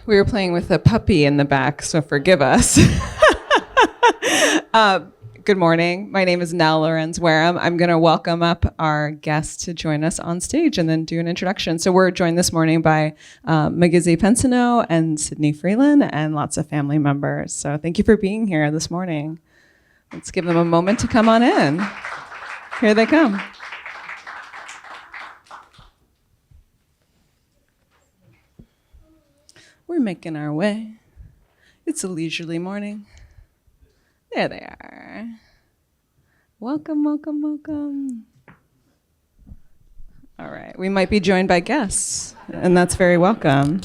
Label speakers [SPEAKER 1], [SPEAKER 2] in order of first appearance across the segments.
[SPEAKER 1] We were playing with a puppy in the back, so forgive us. Good morning. My name is Nell, Lawrenz-Wareham. I'm going to welcome up our guest to join us on stage and then do an introduction. So we're joined this morning by Migizi Pensoneau and Sydney Freeland and lots of family members. So thank you for being here this morning. Let's give them a moment to come on in. Here they come. We're making our way. It's a leisurely morning. There they are. Welcome, welcome, welcome. All right, we might be joined by guests, and that's very welcome.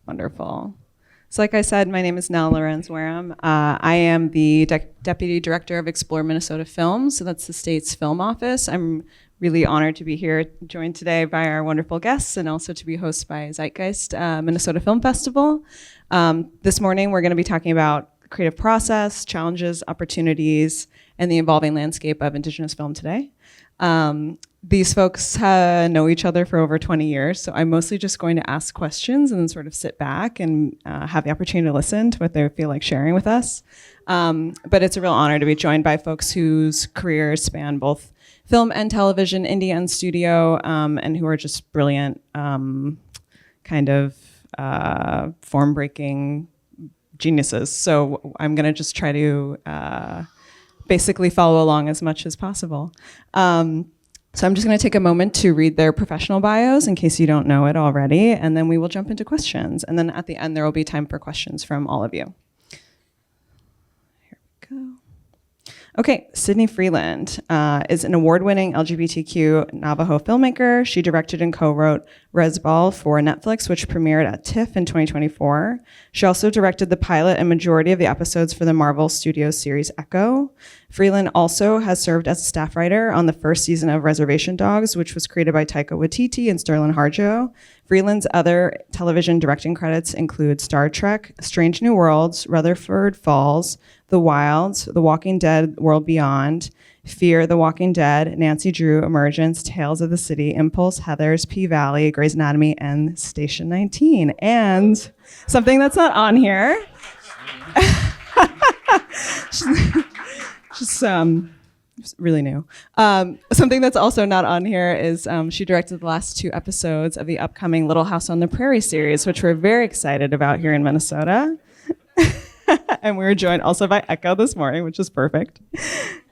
[SPEAKER 1] Wonderful. So like I said, my name is Nell Lawrenz-Wareham. I am the Deputy Director of Explore Minnesota Film, so that's the state's film office. I'm really honored to be here, joined today by our wonderful guests, and also to be hosted by Zeitgeist Minnesota Film Festival. This morning, we're going to be talking about creative process, challenges, opportunities, and the evolving landscape of Indigenous film today. These folks know each other for over 20 years, so I'm mostly just going to ask questions and then sort of sit back and have the opportunity to listen to what they feel like sharing with us. But it's a real honor to be joined by folks whose careers span both film and television, indie and studio, and who are just brilliant, form-breaking geniuses. So I'm going to just try to basically follow along as much as possible. So I'm just going to take a moment to read their professional bios in case you don't know it already, and then we will jump into questions. And then at the end, there will be time for questions from all of you. Here we go. Okay, Sydney Freeland is an award-winning LGBTQ Navajo filmmaker. She directed and co-wrote Rosebud for Netflix, which premiered at TIFF in 2024. She also directed the pilot and majority of the episodes for the Marvel Studios series Echo. Freeland also has served as a staff writer on the first season of Reservation Dogs, which was created by Taika Waititi and Sterling Harjo. Freeland's other television directing credits include Star Trek, Strange New Worlds, Rutherford Falls, The Wilds, The Walking Dead, World Beyond, Fear the Walking Dead, Nancy Drew, Emergence, Tales of the City, Impulse, Heathers, P-Valley, Grey's Anatomy, and Station 19. And something that's not on here. just really new. Something that's also not on here is she directed the last 2 episodes of the upcoming Little House on the Prairie series, which we're very excited about here in Minnesota. And we were joined also by Echo this morning, which is perfect.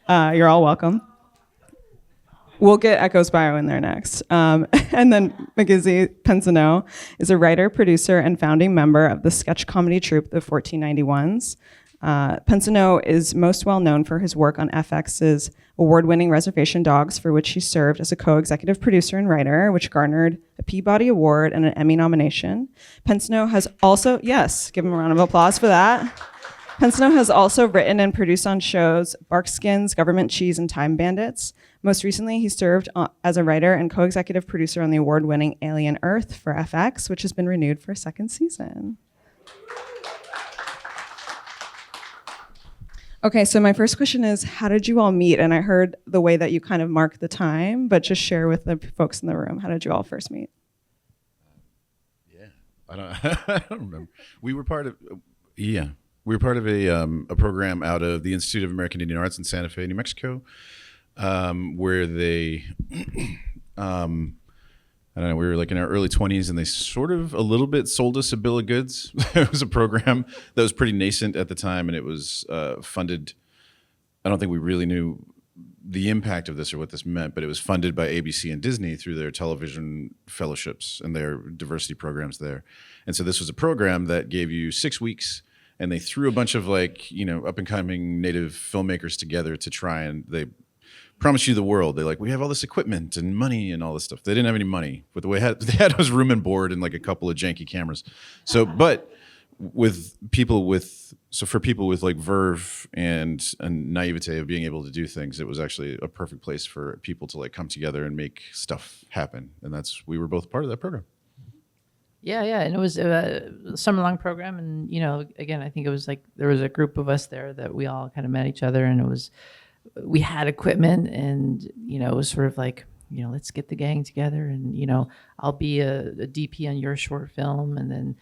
[SPEAKER 1] You're all welcome. We'll get Echo's bio in there next. And then Migizi Pensoneau is a writer, producer, and founding member of the sketch comedy troupe, the 1491s. Pensoneau is most well known for his work on FX's award-winning Reservation Dogs, for which he served as a co-executive producer and writer, which garnered a Peabody Award and an Emmy nomination. Pensoneau has also, yes, give him a round of applause for that. Pensoneau has also written and produced on shows Barkskins, Government Cheese, and Time Bandits. Most recently, he served as a writer and co-executive producer on the award-winning Alien Earth for FX, which has been renewed for a 2nd season. Okay, so my first question is, how did you all meet? And I heard the way that you kind of mark the time, but just share with the folks in the room. How did you all first meet?
[SPEAKER 2] I don't remember. We were part of a program out of the Institute of American Indian Arts in Santa Fe, New Mexico, where they, I don't know, we were like in our early 20s, and they sort of a little bit sold us a bill of goods. It was a program that was pretty nascent at the time, and it was funded. I don't think we really knew the impact of this or what this meant, but it was funded by ABC and Disney through their television fellowships and their diversity programs there. And so this was a program that gave you 6 weeks, and they threw a bunch of up and coming native filmmakers together to try, and they promised you the world. They're like, we have all this equipment and money and all this stuff. They didn't have any money, but they had was room and board and like a couple of janky cameras. So, but for people with like verve and naivete of being able to do things, it was actually a perfect place for people to like come together and make stuff happen. And we were both part of that program.
[SPEAKER 3] Yeah, and it was a summer-long program, and again, I think it was like there was a group of us there that we all kind of met each other, and we had equipment, and it was sort of like let's get the gang together, and I'll be a DP on your short film, and then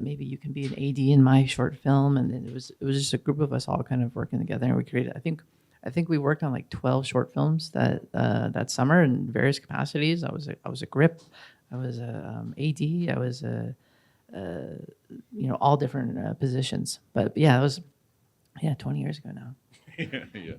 [SPEAKER 3] maybe you can be an AD in my short film, and then it was just a group of us all kind of working together, and we created. I think we worked on like 12 short films that summer in various capacities. I was a grip, I was a AD, I was a all different positions. But yeah, it was 20 years ago now.
[SPEAKER 2] Yeah.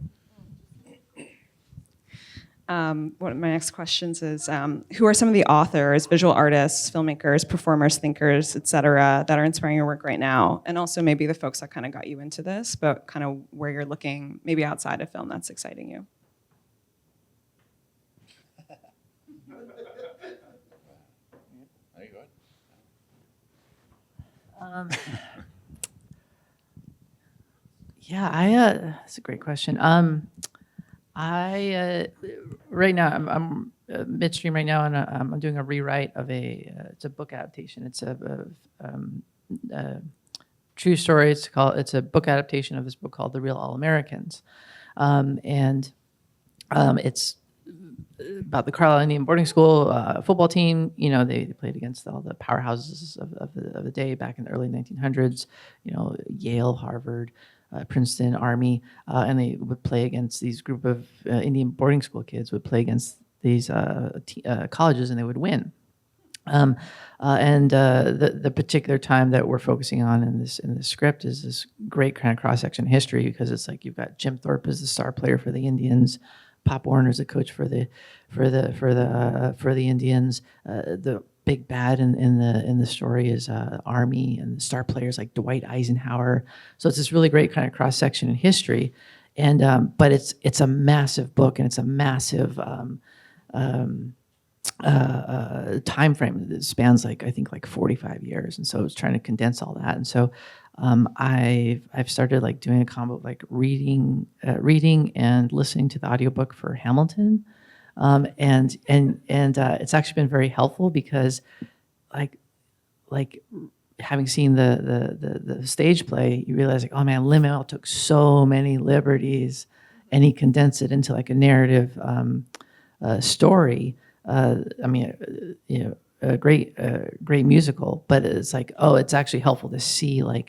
[SPEAKER 1] One of my next questions is, who are some of the authors, visual artists, filmmakers, performers, thinkers, et cetera, that are inspiring your work right now? And also maybe the folks that kind of got you into this, but kind of where you're looking maybe outside of film that's exciting you.
[SPEAKER 3] That's a great question. I right now I'm midstream right now, and I'm doing a rewrite of it's a book adaptation. It's a true story. It's a book adaptation of this book called The Real All Americans, and it's about the Carlisle Indian boarding school football team. They played against all the powerhouses of the day back in the early 1900s. Yale, Harvard, Princeton, Army, and they would play against these group of Indian boarding school kids would play against these colleges, and they would win. The particular time that we're focusing on in this script is this great kind of cross-section history, because it's like you've got Jim Thorpe as the star player for the Indians, Pop Warner's the coach for the Indians. The big bad in the story is Army, and the star players like Dwight Eisenhower. So it's this really great kind of cross section in history, and but it's a massive book, and it's a massive time frame that spans I think 45 years, and so it's trying to condense all that. And so I've started doing a combo of reading and listening to the audiobook for Hamilton. And it's actually been very helpful, because having seen the stage play, you realize oh man, Lin-Manuel took so many liberties, and he condensed it into a narrative story. A great musical, but it's it's actually helpful to see that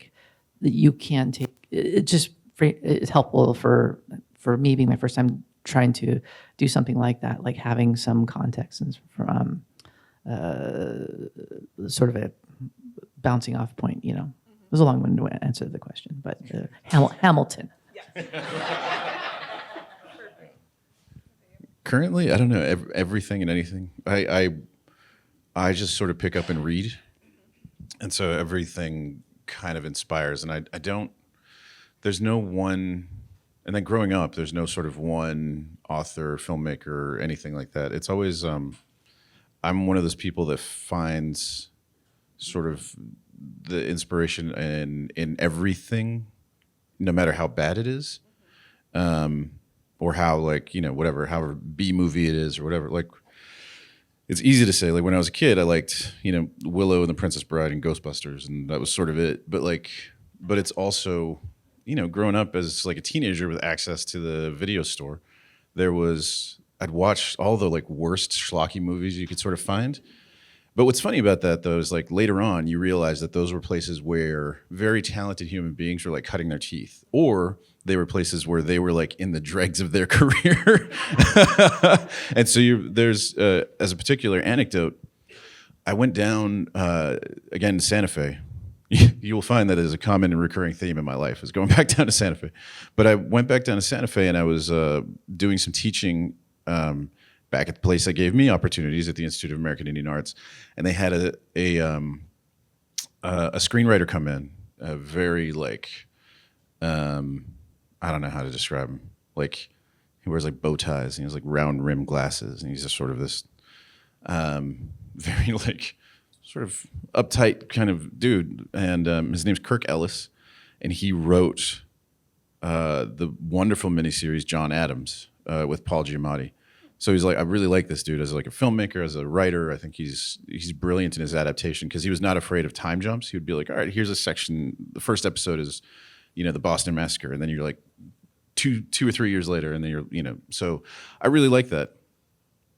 [SPEAKER 3] you can take it. It's helpful for me being my first time trying to do something like that, having some context and from sort of a bouncing off point. It was a long-winded way to answer the question, but Hamilton. Yeah.
[SPEAKER 2] Currently, I don't know, everything and anything. I just sort of pick up and read, and so everything kind of inspires. And I don't. There's no one. And then growing up, there's no sort of one author, filmmaker, or anything like that. It's always, I'm one of those people that finds sort of the inspiration in everything, no matter how bad it is, or how whatever, however B movie it is or whatever. It's easy to say. When I was a kid, I liked Willow and the Princess Bride and Ghostbusters, and that was sort of it. But it's also growing up as a teenager with access to the video store, I'd watch all the worst schlocky movies you could sort of find. But what's funny about that though is later on you realize that those were places where very talented human beings were cutting their teeth, or they were places where they were in the dregs of their career. And so there's as a particular anecdote, I went down again to Santa Fe. You will find that is a common and recurring theme in my life, is going back down to Santa Fe. But I went back down to Santa Fe, and I was doing some teaching back at the place that gave me opportunities at the Institute of American Indian Arts, and they had a screenwriter come in, a very I don't know how to describe him. He wears bow ties, and he has round rim glasses, and he's just sort of this very sort of uptight kind of dude, and his name's Kirk Ellis, and he wrote the wonderful miniseries John Adams with Paul Giamatti. So he's I really like this dude as a filmmaker, as a writer. I think he's brilliant in his adaptation, because he was not afraid of time jumps. He would be all right, here's a section. The first episode is the Boston Massacre, and then you're two or 3 years later, and then you're so I really like that.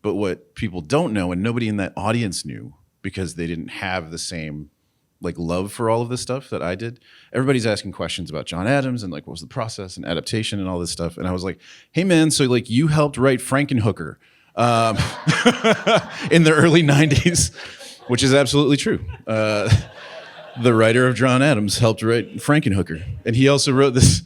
[SPEAKER 2] But what people don't know, and nobody in that audience knew because they didn't have the same like love for all of this stuff that I did. Everybody's asking questions about John Adams and like what was the process and adaptation and all this stuff. And I was like, hey man, so like you helped write Frankenhooker in the early 90s, which is absolutely true. The writer of John Adams helped write Frankenhooker. And he also wrote this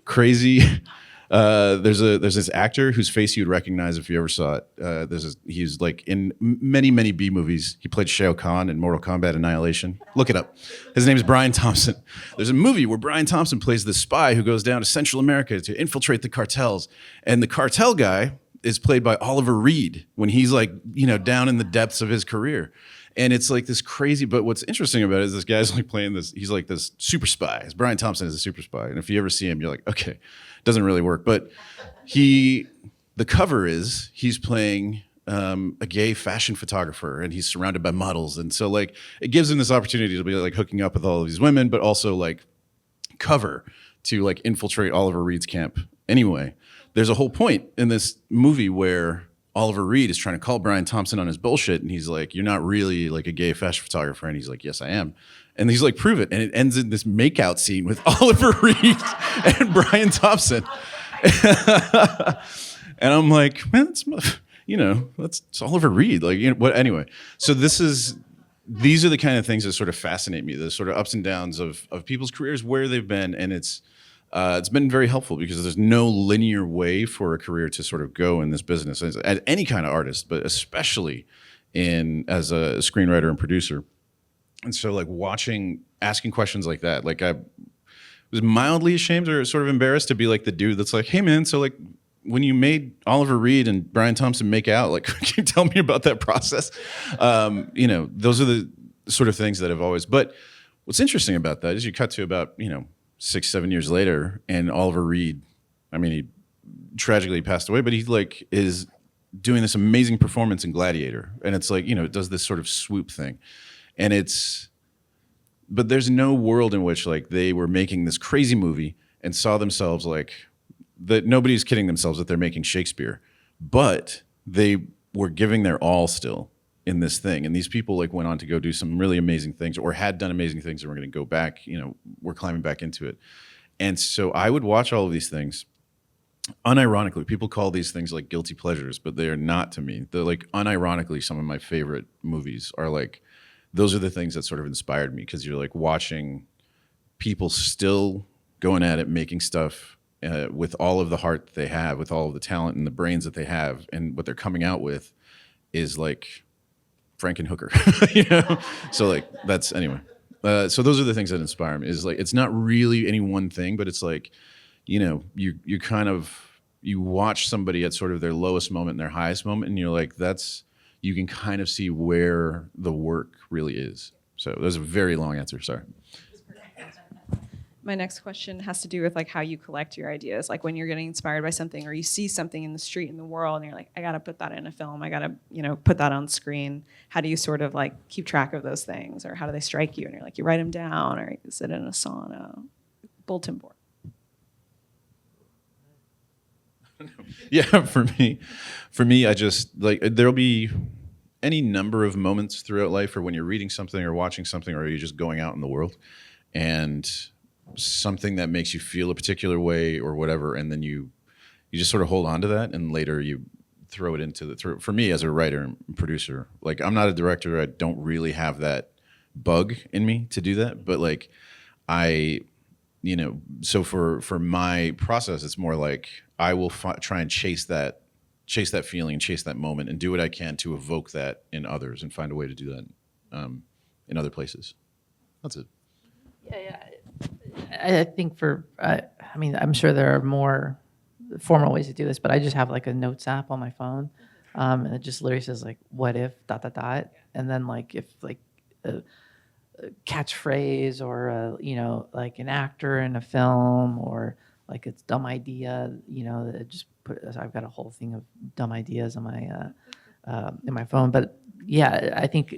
[SPEAKER 2] crazy, there's this actor whose face you'd recognize if you ever saw it. He's like in many B movies. He played Shao Kahn in Mortal Kombat Annihilation. Look it up. His name is Brian Thompson. There's a movie where Brian Thompson plays this spy who goes down to Central America to infiltrate the cartels. And the cartel guy is played by Oliver Reed when he's like, down in the depths of his career. And it's like this crazy, but what's interesting about it is this guy's like playing this, he's like this super spy. Brian Thompson is a super spy. And if you ever see him, you're like, okay, it doesn't really work. But the cover is, he's playing a gay fashion photographer and he's surrounded by models. And so like, it gives him this opportunity to be like hooking up with all of these women, but also like cover to like infiltrate Oliver Reed's camp. Anyway, there's a whole point in this movie where Oliver Reed is trying to call Brian Thompson on his bullshit, and he's like, you're not really like a gay fashion photographer. And he's like, yes, I am. And he's like, prove it. And it ends in this makeout scene with Oliver Reed and Brian Thompson. And I'm like, man, that's Oliver Reed. Like, what? Anyway, so these are the kind of things that sort of fascinate me, the sort of ups and downs of people's careers, where they've been. And it's been very helpful because there's no linear way for a career to sort of go in this business as any kind of artist, but especially as a screenwriter and producer. And so like asking questions like that, like I was mildly ashamed or sort of embarrassed to be like the dude that's like, hey man, so like when you made Oliver Reed and Brian Thompson make out, like, can you tell me about that process? Those are the sort of things that have always, but what's interesting about that is you cut to about, 6-7 years later, and Oliver Reed, he tragically passed away, but he like is doing this amazing performance in Gladiator, and it's like it does this sort of swoop thing, and but there's no world in which like they were making this crazy movie and saw themselves like that. Nobody's kidding themselves that they're making Shakespeare, but they were giving their all still in this thing. And these people like went on to go do some really amazing things, or had done amazing things, and we're going to go back, we're climbing back into it. And so I would watch all of these things unironically. People call these things like guilty pleasures, but they are not to me. They're like unironically, some of my favorite movies are like, those are the things that sort of inspired me, because you're like watching people still going at it, making stuff with all of the heart that they have, with all of the talent and the brains that they have, and what they're coming out with is like Frankenhooker, So like that's anyway. So those are the things that inspire me. Is like it's not really any one thing, but it's like, you watch somebody at sort of their lowest moment and their highest moment, and you're like, you can kind of see where the work really is. So there's a very long answer. Sorry.
[SPEAKER 1] My next question has to do with like how you collect your ideas. Like when you're getting inspired by something, or you see something in the street in the world, and you're like, I got to put that in a film. I got to, put that on screen. How do you sort of like keep track of those things, or how do they strike you? And you're like, you write them down, or is it in a sauna, bulletin board?
[SPEAKER 2] Yeah, for me, I just like there'll be any number of moments throughout life, or when you're reading something or watching something, or you're just going out in the world, and something that makes you feel a particular way or whatever, and then you just sort of hold on to that, and later you throw it into for me as a writer and producer, like I'm not a director, I don't really have that bug in me to do that, but like so for my process, it's more like I will try and chase that feeling and chase that moment and do what I can to evoke that in others and find a way to do that in other places. That's it.
[SPEAKER 3] Yeah. I think I'm sure there are more formal ways to do this, but I just have like a notes app on my phone, and it just literally says like, what if ... and then like if like a catchphrase, or like an actor in a film, or like it's dumb idea, I've got a whole thing of dumb ideas on my in my phone. But yeah, I think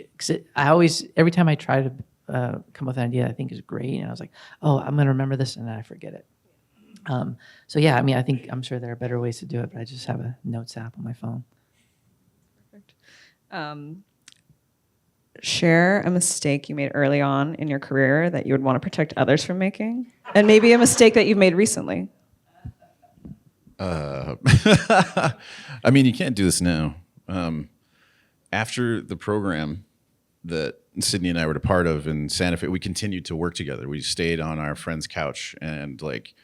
[SPEAKER 3] every time I try to come with an idea I think is great, and I was like, oh, I'm going to remember this, and then I forget it. So yeah, I'm sure there are better ways to do it, but I just have a notes app on my phone.
[SPEAKER 1] Share a mistake you made early on in your career that you would want to protect others from making, and maybe a mistake that you've made recently.
[SPEAKER 2] I mean, you can't do this now. After the program that Sydney and I were a part of in Santa Fe, we continued to work together. We stayed on our friend's couch and like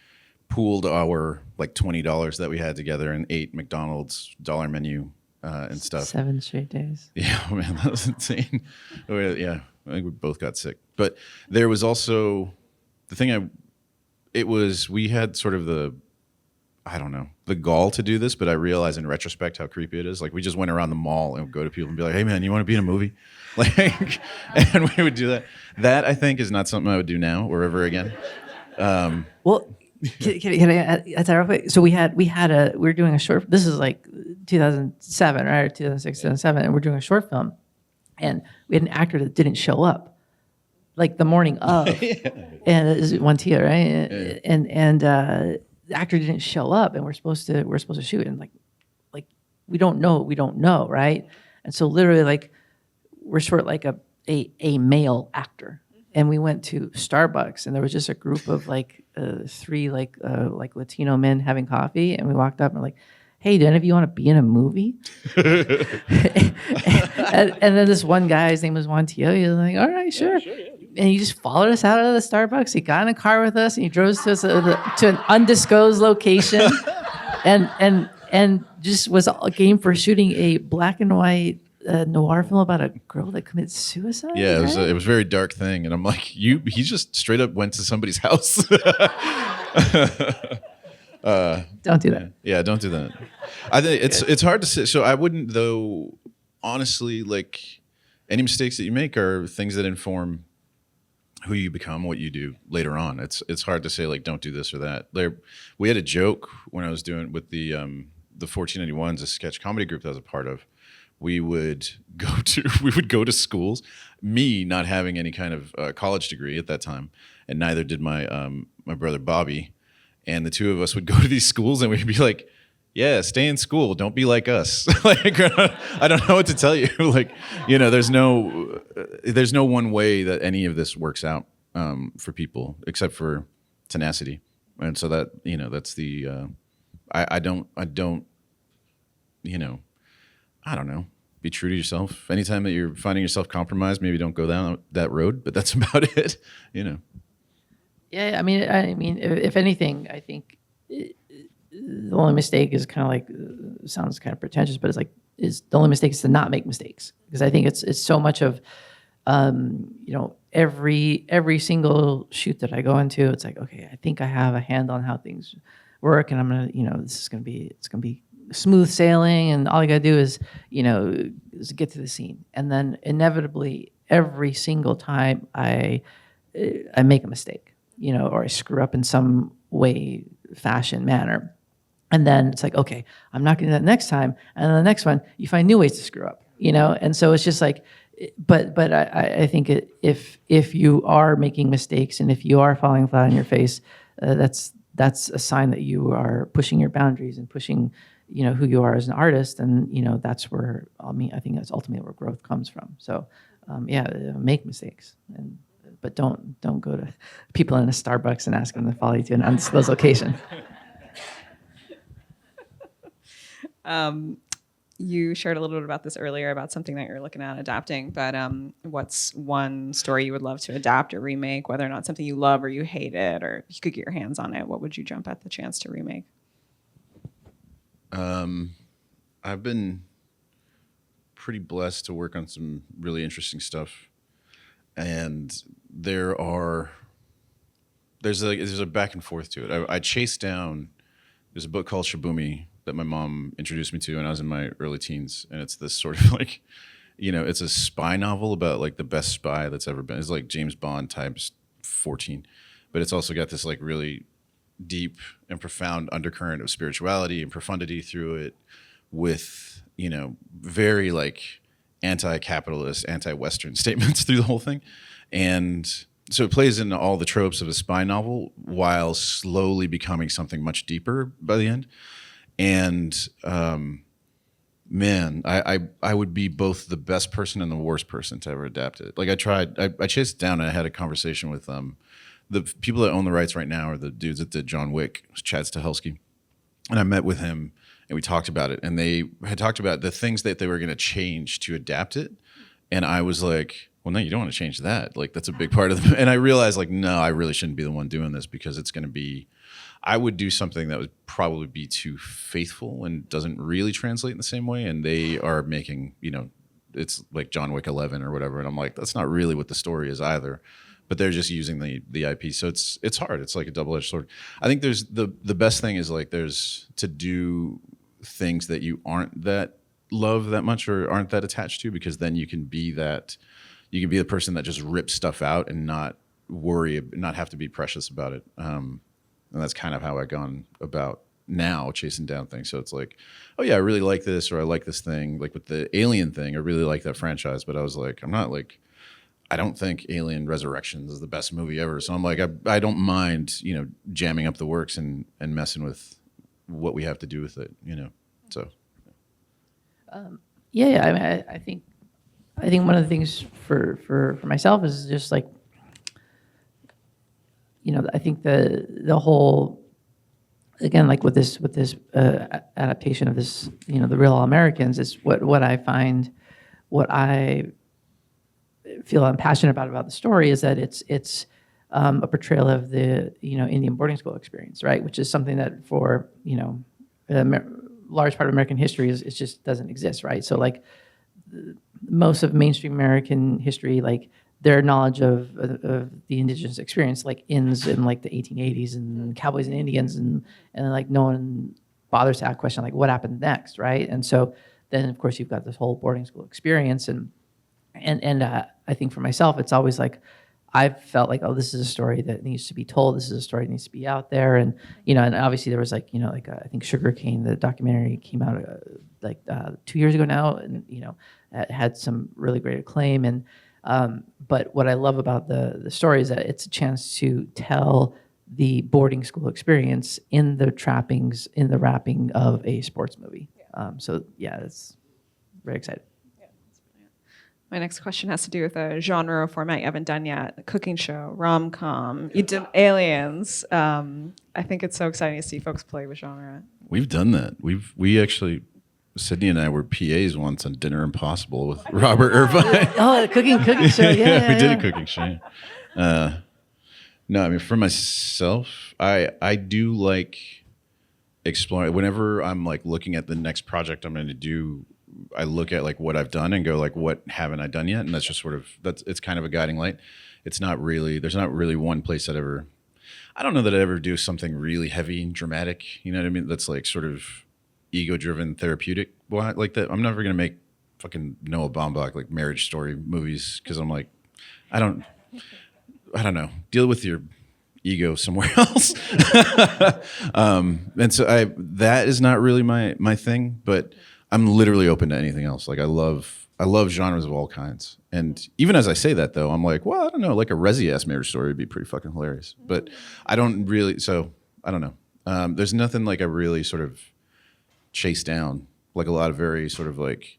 [SPEAKER 2] pooled our like $20 that we had together and ate McDonald's dollar menu and stuff.
[SPEAKER 3] 7 straight days.
[SPEAKER 2] Yeah, man, that was insane. Yeah, I think we both got sick. But there was also we had sort of the gall to do this, but I realize in retrospect how creepy it is. Like we just went around the mall and would go to people and be like, "Hey man, you want to be in a movie?" Like, and we would do that. That I think is not something I would do now or ever again.
[SPEAKER 3] Well, can I add that real quick? So we were doing a short. This is like 2007, right? Or 2006, 2007, and we're doing a short film, and we had an actor that didn't show up, like the morning of, and it was Wantia, right? Yeah. And the actor didn't show up, and we're supposed to shoot, and like we don't know, right? And so literally, like we're short like a male actor. And we went to Starbucks, and there was just a group of like 3 like Latino men having coffee. And we walked up and we're like, "Hey, do any of you want to be in a movie?" and then this one guy, his name was Juan Tio. He was like, "All right, sure." And he just followed us out of the Starbucks. He got in a car with us, and he drove us to an undisclosed location, and just was game for shooting a black and white noir film about a girl that commits suicide.
[SPEAKER 2] Yeah,
[SPEAKER 3] right?
[SPEAKER 2] it was a very dark thing, and I'm like, he just straight up went to somebody's house.
[SPEAKER 3] Don't do that.
[SPEAKER 2] Yeah, don't do that. I think it's hard to say. So I wouldn't, though. Honestly, like any mistakes that you make are things that inform who you become, what you do later on. It's hard to say like don't do this or that. We had a joke when I was doing with the 1491s, a sketch comedy group that I was a part of. We would go to schools. Me not having any kind of college degree at that time, and neither did my brother Bobby. And the two of us would go to these schools, and we'd be like, "Yeah, stay in school. Don't be like us." Like I don't know what to tell you. Like there's no one way that any of this works out for people except for tenacity. And so that that's the I don't know. Be true to yourself. Anytime that you're finding yourself compromised, maybe don't go down that road. But that's about it.
[SPEAKER 3] Yeah, I mean, if anything, I think the only mistake is kind of like sounds kind of pretentious, but the only mistake is to not make mistakes, because I think it's so much of every single shoot that I go into, it's like, okay, I think I have a handle on how things work, and I'm gonna it's gonna be smooth sailing, and all you gotta do is get to the scene, and then inevitably every single time I make a mistake, or I screw up in some way, fashion, manner, and then it's like, okay, I'm not gonna do that next time, and then the next one you find new ways to screw up, and so it's just like, but I think if you are making mistakes and if you are falling flat on your face, that's a sign that you are pushing your boundaries and pushing who you are as an artist, and that's where I think that's ultimately where growth comes from. So make mistakes, but don't go to people in a Starbucks and ask them to follow you to an undisclosed location.
[SPEAKER 1] You shared a little bit about this earlier, about something that you're looking at adapting, but what's one story you would love to adapt or remake, whether or not something you love or you hate it, or if you could get your hands on it, what would you jump at the chance to remake?
[SPEAKER 2] I've been pretty blessed to work on some really interesting stuff, and there's a back and forth to it. I chased down, there's a book called Shibumi that my mom introduced me to when I was in my early teens, and it's this sort of like, it's a spy novel about like the best spy that's ever been. It's like James Bond times 14, but it's also got this like really deep and profound undercurrent of spirituality and profundity through it, with very like anti-capitalist, anti-Western statements through the whole thing. And so it plays into all the tropes of a spy novel while slowly becoming something much deeper by the end. And Man, I would be both the best person and the worst person to ever adapt it. Like I chased it down and I had a conversation with the people that own the rights right now are the dudes that did John Wick, Chad Stahelski. And I met with him and we talked about it. And they had talked about the things that they were going to change to adapt it. And I was like, well, no, you don't want to change that. Like, that's a big part of the... And I realized, like, no, I really shouldn't be the one doing this because it's going to be... I would do something that would probably be too faithful and doesn't really translate in the same way. And they are making, it's like John Wick 11 or whatever. And I'm like, that's not really what the story is either. But they're just using the IP. So it's hard. It's like a double-edged sword. I think there's the best thing is like there's to do things that you aren't that love that much or aren't that attached to, because then you can be the person that just rips stuff out and not have to be precious about it. And that's kind of how I've gone about now chasing down things. So it's like, oh yeah, I really like this, or I like this thing. Like with the Alien thing, I really like that franchise, but I was like, I don't think Alien Resurrections is the best movie ever. So I'm like, I don't mind, jamming up the works and messing with what we have to do with it, so.
[SPEAKER 3] Yeah. I mean, I think one of the things for myself is just like, I think the whole, again, like with this adaptation of this, the Real All Americans is what I find, what I feel I'm passionate about the story is that it's a portrayal of the Indian boarding school experience, right? Which is something that for a large part of American history is just doesn't exist, right? So like most of mainstream American history, like their knowledge of the indigenous experience like ends in like the 1880s and cowboys and Indians and like no one bothers to ask question like what happened next, right? And so then of course you've got this whole boarding school experience and I think for myself it's always like I've felt like, oh, this is a story that needs to be told. This is a story that needs to be out there. And, and obviously there was like, I think Sugarcane, the documentary came out 2 years ago now and, had some really great acclaim. And, but what I love about the story is that it's a chance to tell the boarding school experience in the trappings, in the wrapping of a sports movie. So yeah, it's very exciting.
[SPEAKER 1] My next question has to do with a genre or format you haven't done yet, a cooking show, rom-com. You did Aliens. I think it's so exciting to see folks play with genre.
[SPEAKER 2] We've done that. We actually, Sydney and I were PAs once on Dinner Impossible with Robert Irvine.
[SPEAKER 3] Oh, a cooking show. Yeah,
[SPEAKER 2] we did a cooking show. No, I mean, for myself, I do like exploring. Whenever I'm like looking at the next project I'm going to do, I look at like what I've done and go like, what haven't I done yet? And that's just sort of, it's kind of a guiding light. It's not really, there's not really one place I don't know that I'd ever do something really heavy and dramatic. You know what I mean? That's like sort of ego-driven, therapeutic like that. I'm never going to make fucking Noah Baumbach like Marriage Story movies. Cause I'm like, I don't know, deal with your ego somewhere else. And so that is not really my thing, but I'm literally open to anything else. Like I love genres of all kinds. And even as I say that though, I'm like, well, I don't know, like a Resi-ass Marriage Story would be pretty fucking hilarious. But I don't really, so I don't know. There's nothing like I really sort of chase down, like a lot of very sort of like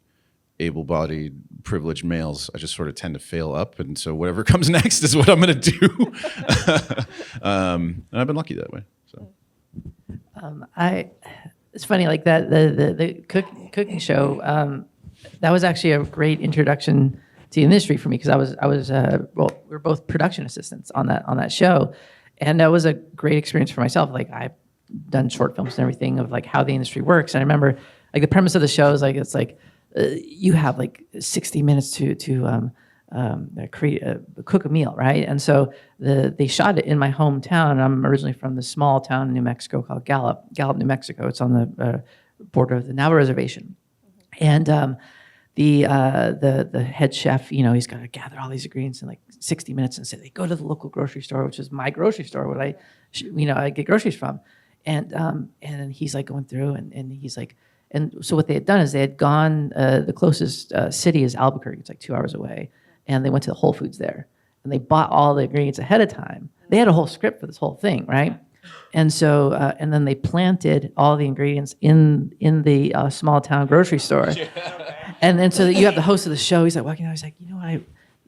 [SPEAKER 2] able-bodied, privileged males. I just sort of tend to fail up. And so whatever comes next is what I'm going to do. And I've been lucky that way. So.
[SPEAKER 3] It's funny, like that the cooking show. That was actually a great introduction to the industry for me because I was we were both production assistants on that show, and that was a great experience for myself. Like I've done short films and everything of like how the industry works, and I remember like the premise of the show is like it's like you have like 60 minutes to cook a meal, right? And so they shot it in my hometown. And I'm originally from the small town in New Mexico called Gallup, New Mexico. It's on the border of the Nell Reservation. And the head chef, he's got to gather all these ingredients in like 60 minutes and say they go to the local grocery store, which is my grocery store, what I get groceries from. And then he's like going through and he's like, and so what they had done is they had gone, the closest city is Albuquerque. It's like 2 hours away. And they went to the Whole Foods there, and they bought all the ingredients ahead of time. They had a whole script for this whole thing, right? And so, and then they planted all the ingredients in the small town grocery store. And then so you have the host of the show. He's like walking out. He's like,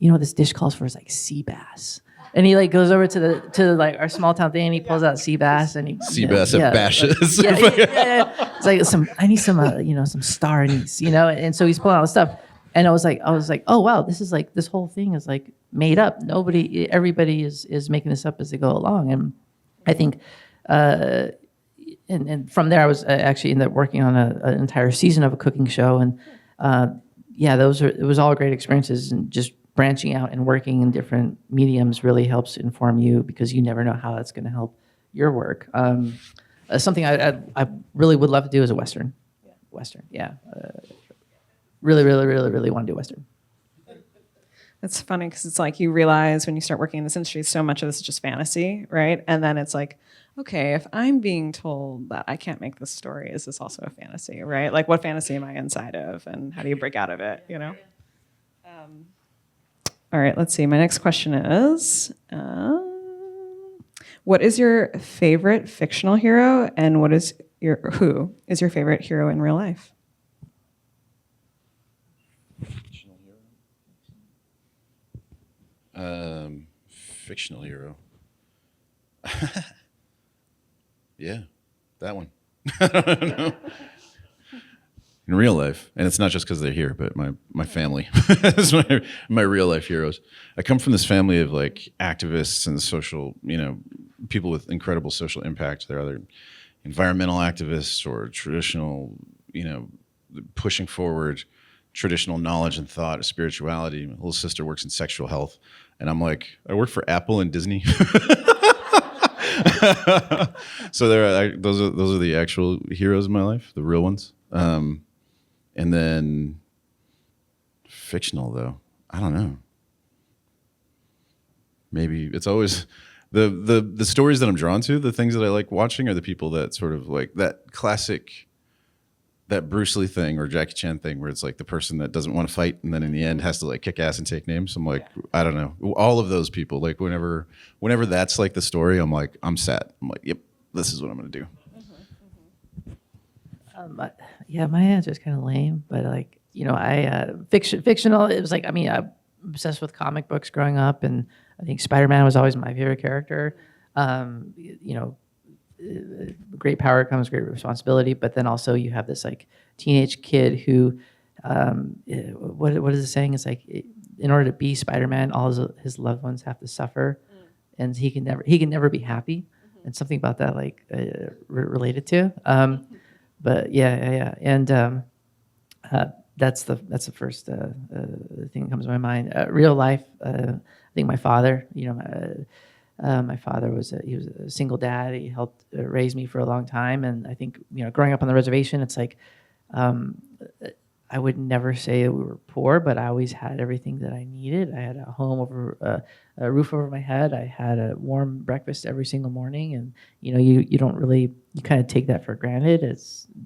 [SPEAKER 3] what this dish calls for is like sea bass. And he like goes over to like our small town thing, and he pulls out sea bass, and
[SPEAKER 2] sea bass at bashes.
[SPEAKER 3] It's like I need some star anise, And so he's pulling out the stuff, and I was like, oh wow, this is like, this whole thing is like made up. Everybody is making this up as they go along, and I think, and from there I was actually ended up working on an entire season of a cooking show, and it was all great experiences, and just branching out and working in different mediums really helps inform you, because you never know how that's going to help your work. Something I really would love to do is a Western. Western, yeah. Really, really, really, really want to do a Western.
[SPEAKER 1] It's funny because it's like you realize when you start working in this industry, so much of this is just fantasy, right? And then it's like, okay, if I'm being told that I can't make this story, is this also a fantasy, right? Like, what fantasy am I inside of, and how do you break out of it, All right, let's see. My next question is, what is your favorite fictional hero, and who is your favorite hero in real life?
[SPEAKER 2] Fictional hero. Yeah, that one. I don't know. In real life, and it's not just because they're here, but my family is my real life heroes. I come from this family of like activists and social, people with incredible social impact. They're either environmental activists or traditional, pushing forward traditional knowledge and thought, spirituality. My little sister works in sexual health, and I'm like, I work for Apple and Disney. So those are the actual heroes in my life, the real ones. And then fictional, though, I don't know. Maybe it's always the stories that I'm drawn to, the things that I like watching, are the people that sort of like that classic, that Bruce Lee thing or Jackie Chan thing, where it's like the person that doesn't want to fight and then in the end has to like kick ass and take names. I'm like, I don't know, all of those people. Like whenever that's like the story, I'm like, I'm set. I'm like, yep, this is what I'm gonna do.
[SPEAKER 3] My answer is kind of lame, but like, fictional. It was like, I'm obsessed with comic books growing up, and I think Spider-Man was always my favorite character. Great power comes great responsibility, but then also you have this like teenage kid who, what is the saying? It's like, in order to be Spider-Man, all his loved ones have to suffer, and he can never be happy, and something about that like related to. But yeah, and that's the first thing that comes to my mind. Real life, I think my father. My father was a single dad. He helped raise me for a long time, and I think growing up on the reservation, it's like I would never say we were poor, but I always had everything that I needed. I had a home over a roof over my head. I had a warm breakfast every single morning, and you don't really, you kind of take that for granted.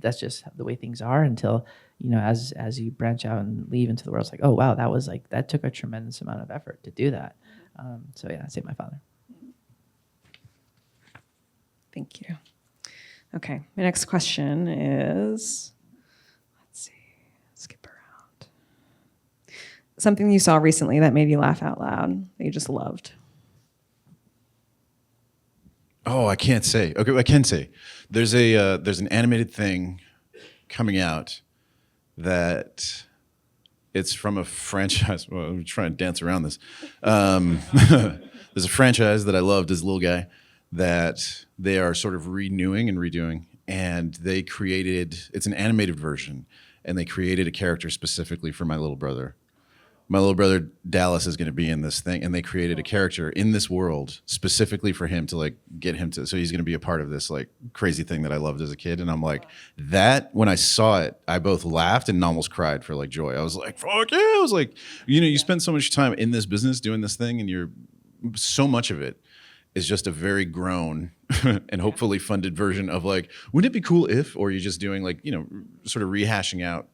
[SPEAKER 3] That's just the way things are until as you branch out and leave into the world, it's like, oh wow, that took a tremendous amount of effort to do that. So yeah, I'd say my father.
[SPEAKER 1] Thank you. Okay, my next question is, skip around. Something you saw recently that made you laugh out loud, that you just loved.
[SPEAKER 2] Oh, I can't say. Okay, I can say. There's an animated thing coming out that it's from a franchise. Well, I'm trying to dance around this. There's a franchise that I loved as a little guy that they are sort of renewing and redoing, and they created, it's an animated version, and they created a character specifically for my little brother. My little brother Dallas is going to be in this thing, and they created a character in this world specifically for him to like get him to, so he's going to be a part of this like crazy thing that I loved as a kid. And I'm like, that, when I saw it, I both laughed and almost cried for like joy. I was like, fuck yeah. I was like, you spend so much time in this business doing this thing, and so much of it is just a very grown and hopefully funded version of like, wouldn't it be cool if, or you're just doing like, sort of rehashing out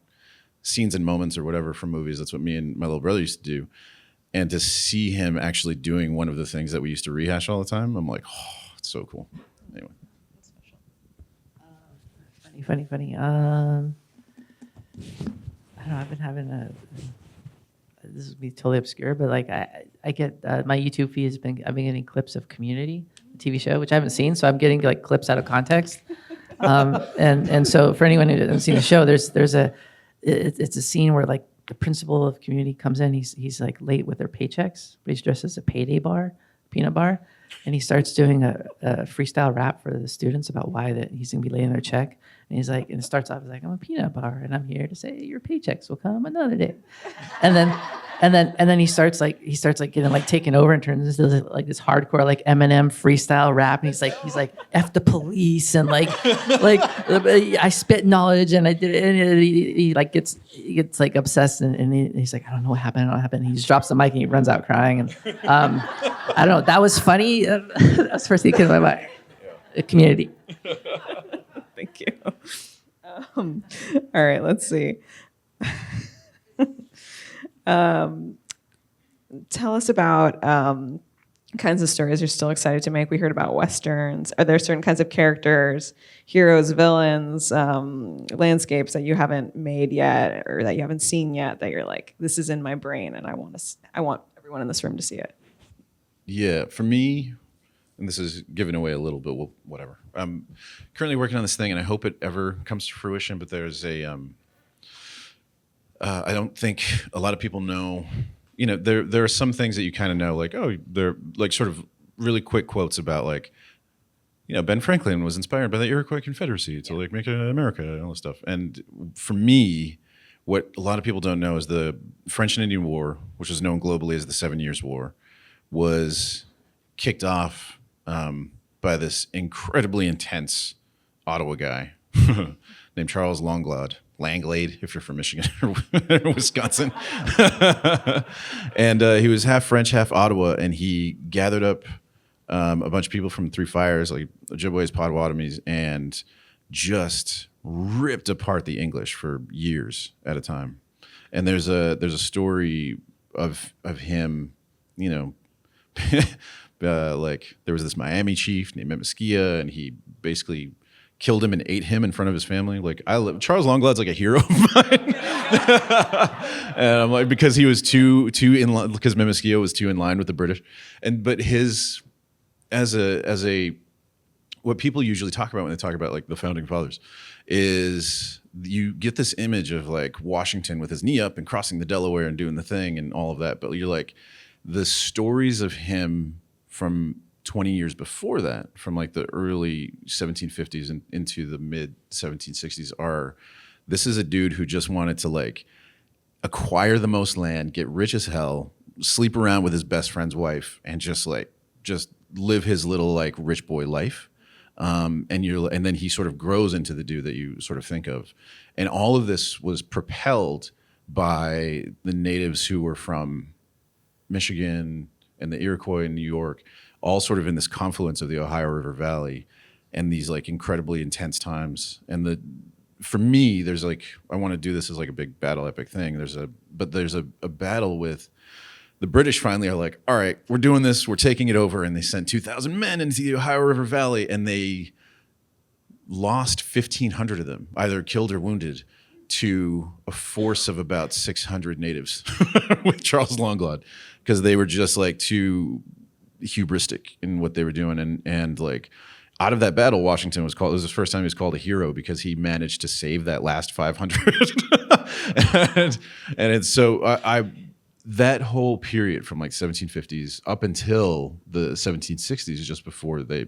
[SPEAKER 2] scenes and moments or whatever from movies. That's what me and my little brother used to do. And to see him actually doing one of the things that we used to rehash all the time, I'm like, oh, it's so cool. Anyway.
[SPEAKER 3] Funny. I don't know. I've been having this will be totally obscure, but like I get my YouTube feed I've been getting clips of Community, the TV show, which I haven't seen, so I'm getting like clips out of context. And so for anyone who hasn't seen the show, it's a scene where like the principal of Community comes in. He's like late with their paychecks, but he's dressed as a payday bar, peanut bar, and he starts doing a freestyle rap for the students about why that he's gonna be late in their check. And he's like, and it starts off as like, I'm a peanut bar, and I'm here to say your paychecks will come another day. And then he starts getting like taken over and turns into like this hardcore like Eminem freestyle rap. And he's like F the police and like I spit knowledge and I did it. And he like gets like obsessed and he's like, I don't know what happened. And he just drops the mic and he runs out crying. And I don't know. That was funny. That's the first thing that came to my mind. Community.
[SPEAKER 1] Thank you. All right, let's see. Tell us about kinds of stories you're still excited to make. We heard about Westerns. Are there certain kinds of characters, heroes, villains, landscapes that you haven't made yet or that you haven't seen yet that you're like, this is in my brain and I want everyone in this room to see it?
[SPEAKER 2] Yeah, for me, and this is giving away a little bit, well, whatever. I'm currently working on this thing, and I hope it ever comes to fruition, but there's I don't think a lot of people know, there are some things that you kind of know, like, oh, they're like sort of really quick quotes about like, Ben Franklin was inspired by the Iroquois Confederacy to like make America and all this stuff. And for me, what a lot of people don't know is the French and Indian War, which is known globally as the 7 Years' War, was kicked off by this incredibly intense Ottawa guy named Charles Langlade, if you're from Michigan or Wisconsin. And he was half French, half Ottawa, and he gathered up a bunch of people from Three Fires, like Ojibways, Potawatomis, and just ripped apart the English for years at a time. And there's a story of him, like there was this Miami chief named Memiskia, and he basically killed him and ate him in front of his family. Like Charles Langlade's like a hero of mine, and I'm like, because he was too in line, because Memiskia was too in line with the British, but his as a what people usually talk about when they talk about like the founding fathers is you get this image of like Washington with his knee up and crossing the Delaware and doing the thing and all of that, but you're like the stories of him from 20 years before that, from like the early 1750s and into the mid 1760s, this is a dude who just wanted to like acquire the most land, get rich as hell, sleep around with his best friend's wife, and just live his little like rich boy life. And then he sort of grows into the dude that you sort of think of. And all of this was propelled by the natives who were from Michigan and the Iroquois in New York, all sort of in this confluence of the Ohio River Valley and these like incredibly intense times. And for me, there's like, I want to do this as like a big battle epic thing. There's a battle with the British finally are like, all right, we're doing this, we're taking it over. And they sent 2,000 men into the Ohio River Valley, and they lost 1,500 of them, either killed or wounded, to a force of about 600 natives with Charles Langlade, because they were just like too hubristic in what they were doing. And like out of that battle, Washington it was the first time he was called a hero because he managed to save that last 500. and it's so that whole period from like 1750s up until the 1760s, just before the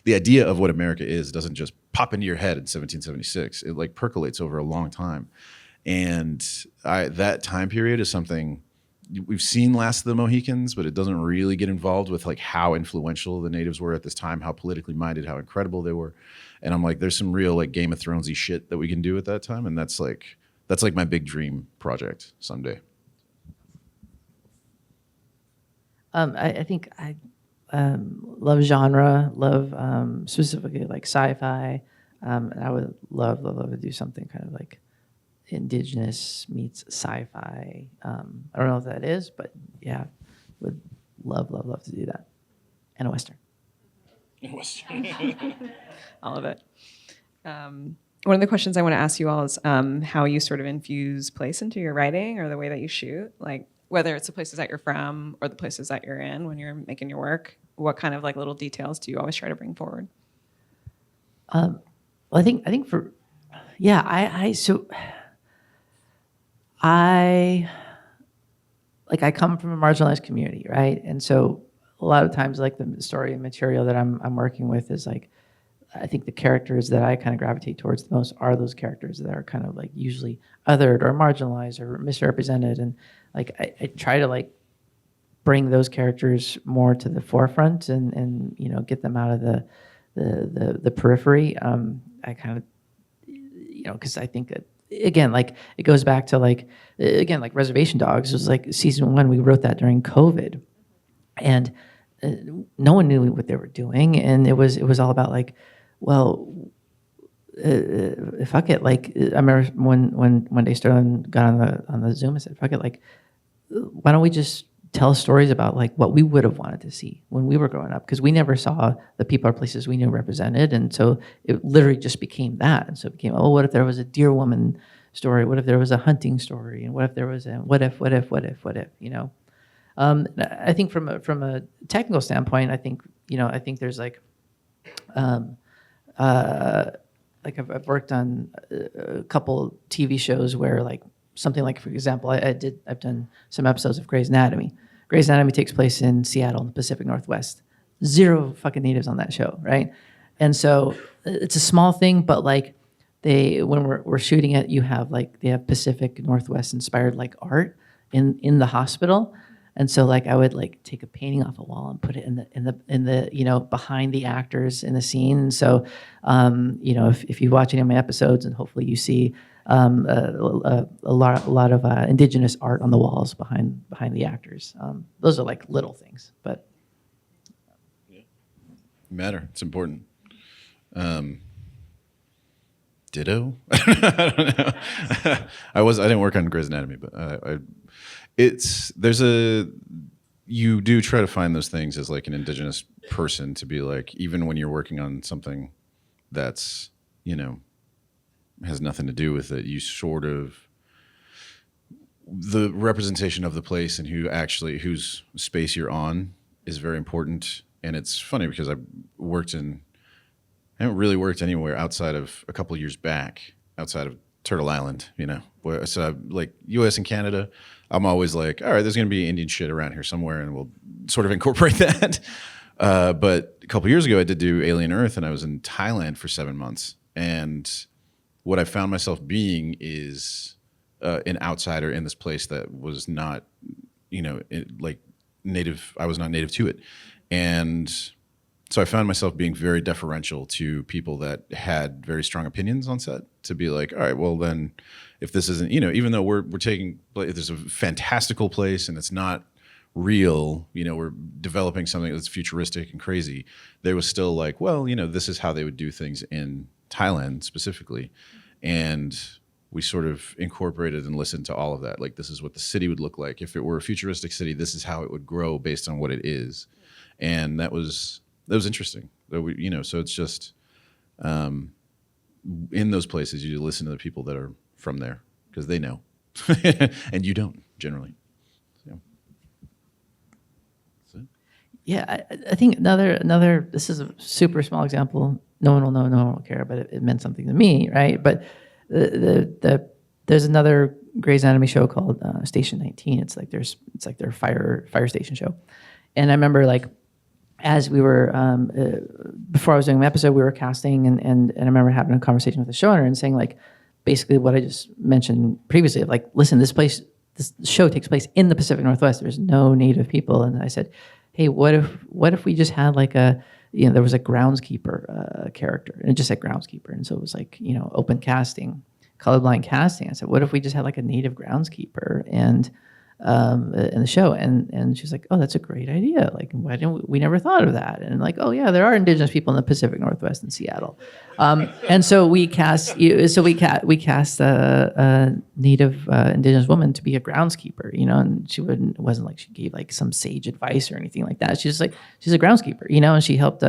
[SPEAKER 2] idea of what America is doesn't just pop into your head in 1776. It like percolates over a long time. And that time period is something we've seen Last of the Mohicans, but it doesn't really get involved with like how influential the natives were at this time, how politically minded, how incredible they were. And I'm like, there's some real like Game of Thronesy shit that we can do at that time. And that's like my big dream project someday.
[SPEAKER 3] I think I love genre, love specifically like sci-fi. And I would love to do something kind of like Indigenous meets sci-fi. I don't know if that is, but yeah, would love to do that. And a Western.
[SPEAKER 1] All of it. One of the questions I want to ask you all is how you sort of infuse place into your writing or the way that you shoot, like whether it's the places that you're from or the places that you're in when you're making your work. What kind of like little details do you always try to bring forward?
[SPEAKER 3] Well, I think for, yeah, I come from a marginalized community, right? And so a lot of times, like the story and material that I'm working with is like, I think the characters that I kind of gravitate towards the most are those characters that are kind of like usually othered or marginalized or misrepresented. And like, I try to like bring those characters more to the forefront and you know, get them out of the periphery. I kind of, you know, because I think that, again, like it goes back to like, again, like Reservation Dogs was like season 1, we wrote that during COVID. And no one knew what they were doing. And it was all about like, well, fuck it. Like, I remember when Day Sterling got on the Zoom, I said, fuck it. Like, why don't we just tell stories about like what we would have wanted to see when we were growing up? Because we never saw the people or places we knew represented. And so it literally just became that. And so it became, oh, what if there was a deer woman story? What if there was a hunting story? And what if there was a what if, you know? I think from a technical standpoint, I think there's like I've worked on a couple TV shows where like something like, for example, I've done some episodes of Grey's Anatomy. Grey's Anatomy takes place in Seattle in the Pacific Northwest. 0 fucking natives on that show, right? And so it's a small thing, but like when we're shooting it, they have Pacific Northwest inspired like art in the hospital. And so like I would like take a painting off a wall and put it in the you know, behind the actors in the scene. And so you know, if you watch any of my episodes, and hopefully you see a lot of Indigenous art on the walls behind the actors. Those are like little things, but
[SPEAKER 2] matter. It's important. Ditto. I don't know. I didn't work on Grey's Anatomy, but you do try to find those things as like an Indigenous person to be like, even when you're working on something that's, you know, has nothing to do with it, you sort of, the representation of the place and whose space you're on is very important. And it's funny because I haven't really worked anywhere outside of a couple of years back, outside of Turtle Island, you know. So like U.S. and Canada, I'm always like, all right, there's going to be Indian shit around here somewhere, and we'll sort of incorporate that. But a couple of years ago, I did do Alien Earth, and I was in Thailand for 7 months. And what I found myself being is an outsider in this place that was not, you know, like native. I was not native to it. And so I found myself being very deferential to people that had very strong opinions on set, to be like, all right, well then, if this isn't, you know, even though we're taking, there's a fantastical place and it's not real, you know, we're developing something that's futuristic and crazy, there was still like, well, you know, this is how they would do things in Thailand specifically. And we sort of incorporated and listened to all of that. Like, this is what the city would look like. If it were a futuristic city, this is how it would grow based on what it is. And that was interesting. You know, so it's just in those places you listen to the people that are from there because they know, and you don't generally. So.
[SPEAKER 3] Yeah, I think another. This is a super small example. No one will know. No one will care. But it meant something to me, right? But there's another Grey's Anatomy show called Station 19. It's like their fire station show, and I remember like, as we were, before I was doing my episode, we were casting, and I remember having a conversation with the showrunner and saying like, basically what I just mentioned previously, like, listen, this show takes place in the Pacific Northwest. There's no native people. And I said, hey, what if we just had like there was a groundskeeper character, and it just said groundskeeper. And so it was like, you know, open casting, colorblind casting. I said, what if we just had like a native groundskeeper and in the show, and she's like, oh, that's a great idea. Like, why didn't we never thought of that? And like, oh yeah, there are Indigenous people in the Pacific Northwest in Seattle, and so we cast a native Indigenous woman to be a groundskeeper, you know, and it wasn't like she gave like some sage advice or anything like that. She's a groundskeeper, you know, and she helped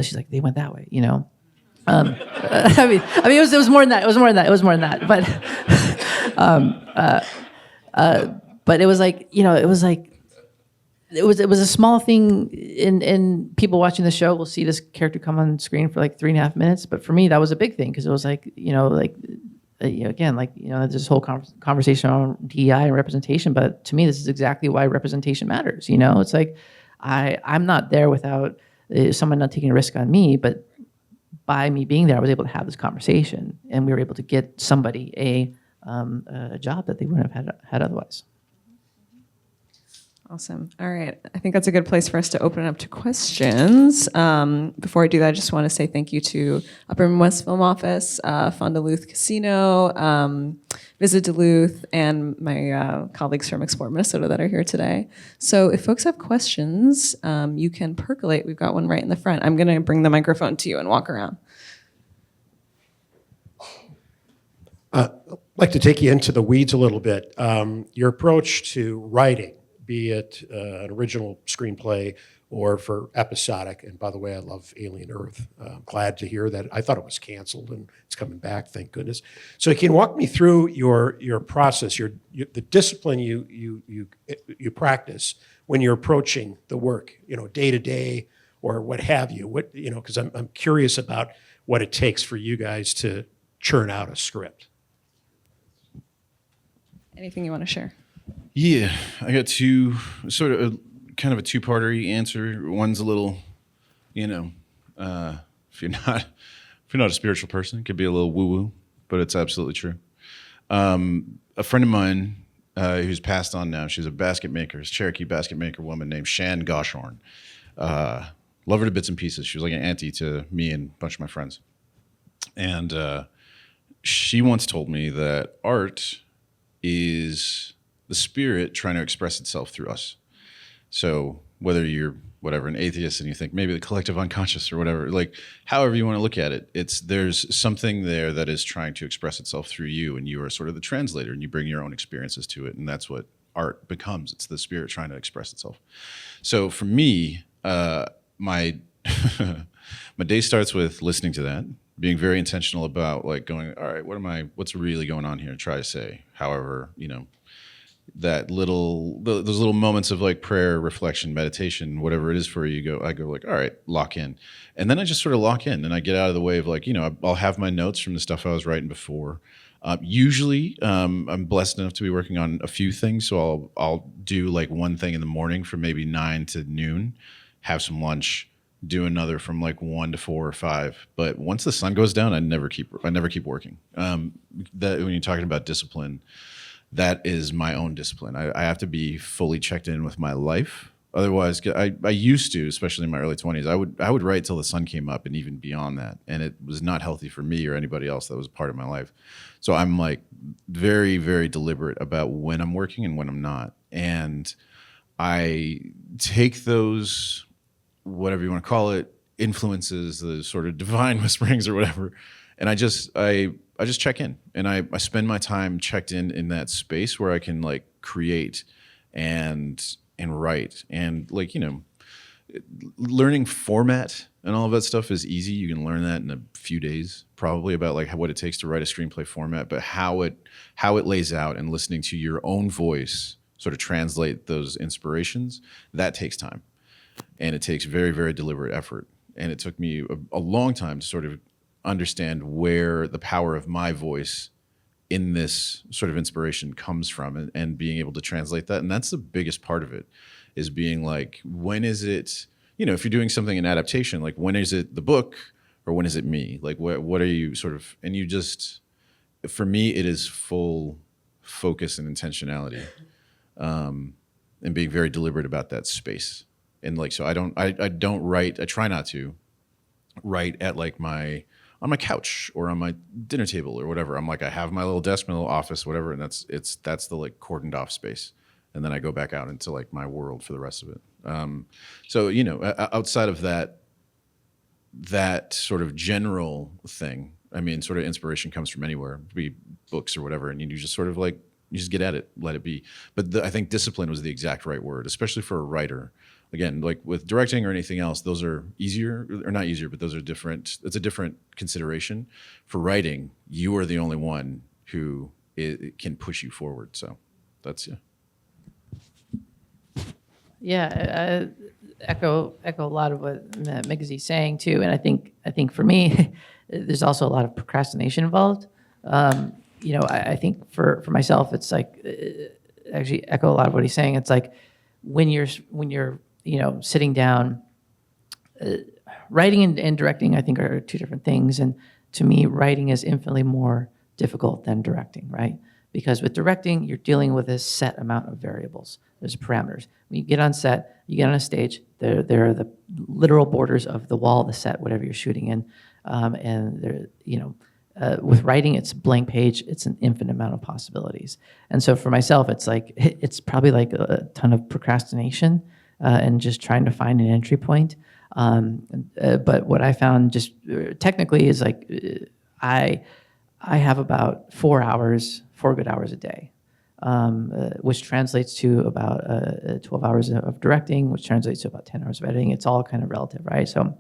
[SPEAKER 3] She's like, they went that way, you know. I mean, it was more than that. It was more than that. It was more than that. But it was like, you know, it was a small thing. In people watching the show will see this character come on screen for like 3.5 minutes. But for me, that was a big thing because it was like, you know, like, again, like, you know, there's this whole conversation on DEI and representation. But to me, this is exactly why representation matters. You know, it's like I'm not there without someone not taking a risk on me, but by me being there, I was able to have this conversation, and we were able to get somebody a job that they wouldn't have had otherwise.
[SPEAKER 1] Awesome. All right. I think that's a good place for us to open it up to questions. Before I do that, I just want to say thank you to Upper Midwest Film Office, Fond du Luth Casino, Visit Duluth, and my colleagues from Explore Minnesota that are here today. So if folks have questions, you can percolate. We've got one right in the front. I'm going to bring the microphone to you and walk around.
[SPEAKER 4] I'd like to take you into the weeds a little bit. Your approach to writing, be it an original screenplay or for episodic. And by the way, I love Alien Earth. I'm glad to hear that. I thought it was canceled and it's coming back, thank goodness. So you can walk me through your process, the discipline you practice when you're approaching the work, you know, day to day or what have you. What, you know, because I'm curious about what it takes for you guys to churn out a script.
[SPEAKER 1] Anything you want to share?
[SPEAKER 2] Yeah, I got kind of a two-parter answer. One's a little, you know, if you're not a spiritual person, it could be a little woo-woo, but it's absolutely true. A friend of mine who's passed on now, she's a basket maker, a Cherokee basket maker woman named Shan Goshorn. Love her to bits and pieces. She was like an auntie to me and a bunch of my friends. And she once told me that art is the spirit trying to express itself through us. So whether you're an atheist and you think maybe the collective unconscious or whatever, like however you want to look at it, there's something there that is trying to express itself through you, and you are sort of the translator and you bring your own experiences to it, and that's what art becomes. It's the spirit trying to express itself. So for me, my day starts with listening to that, being very intentional about like going, all right, what's really going on here, and try to say, however, you know, those little moments of like prayer, reflection, meditation, whatever it is for you, I go like, all right, lock in. And then I just sort of lock in and I get out of the way of like, you know, I'll have my notes from the stuff I was writing before. Usually I'm blessed enough to be working on a few things. So I'll do like one thing in the morning from maybe 9 to noon, have some lunch, do another from like 1 to 4 or 5. But once the sun goes down, I never keep working. That when you're talking about discipline, that is my own discipline. I have to be fully checked in with my life. Otherwise, I used to, especially in my early 20s, I would write till the sun came up and even beyond that. And it was not healthy for me or anybody else that was part of my life. So I'm like very, very deliberate about when I'm working and when I'm not. And I take those, whatever you want to call it, influences, the sort of divine whisperings or whatever, and I just check in, and I spend my time checked in that space where I can like create and write, and like, you know, learning format and all of that stuff is easy. You can learn that in a few days, probably, about like what it takes to write a screenplay format, but how it lays out and listening to your own voice sort of translate those inspirations, that takes time, and it takes very, very deliberate effort. And it took me a long time to sort of understand where the power of my voice in this sort of inspiration comes from, and being able to translate that. And that's the biggest part of it, is being like, when is it, you know, if you're doing something in adaptation, like when is it the book or when is it me? Like what are you sort of, and you just, for me, it is full focus and intentionality, and being very deliberate about that space. And like, so I don't write, I try not to write at like on my couch or on my dinner table or whatever. I'm like, I have my little desk, my little office, whatever, and that's the like cordoned off space. And then I go back out into like my world for the rest of it. So, you know, outside of that sort of general thing, I mean, sort of inspiration comes from anywhere, be books or whatever, and you just sort of like, you just get at it, let it be. But I think discipline was the exact right word, especially for a writer. again, like with directing or anything else, those are easier, or not easier, but those are different. It's a different consideration. For writing, you are the only one who can push you forward. So that's, yeah.
[SPEAKER 3] Yeah, echo a lot of what Migizi's saying too, and I think for me, there's also a lot of procrastination involved. I think for myself, it's like actually echo a lot of what he's saying. It's like when you're sitting down, writing and directing, I think are two different things. And to me, writing is infinitely more difficult than directing, right? Because with directing, you're dealing with a set amount of variables. There's parameters. When you get on set, you get on a stage, there are the literal borders of the wall, the set, whatever you're shooting in. And there, with writing, it's a blank page. It's an infinite amount of possibilities. And so for myself, it's probably like a ton of procrastination and just trying to find an entry point. But what I found just technically is like I have about 4 good hours a day, which translates to about 12 hours of directing, which translates to about 10 hours of editing. It's all kind of relative, right? So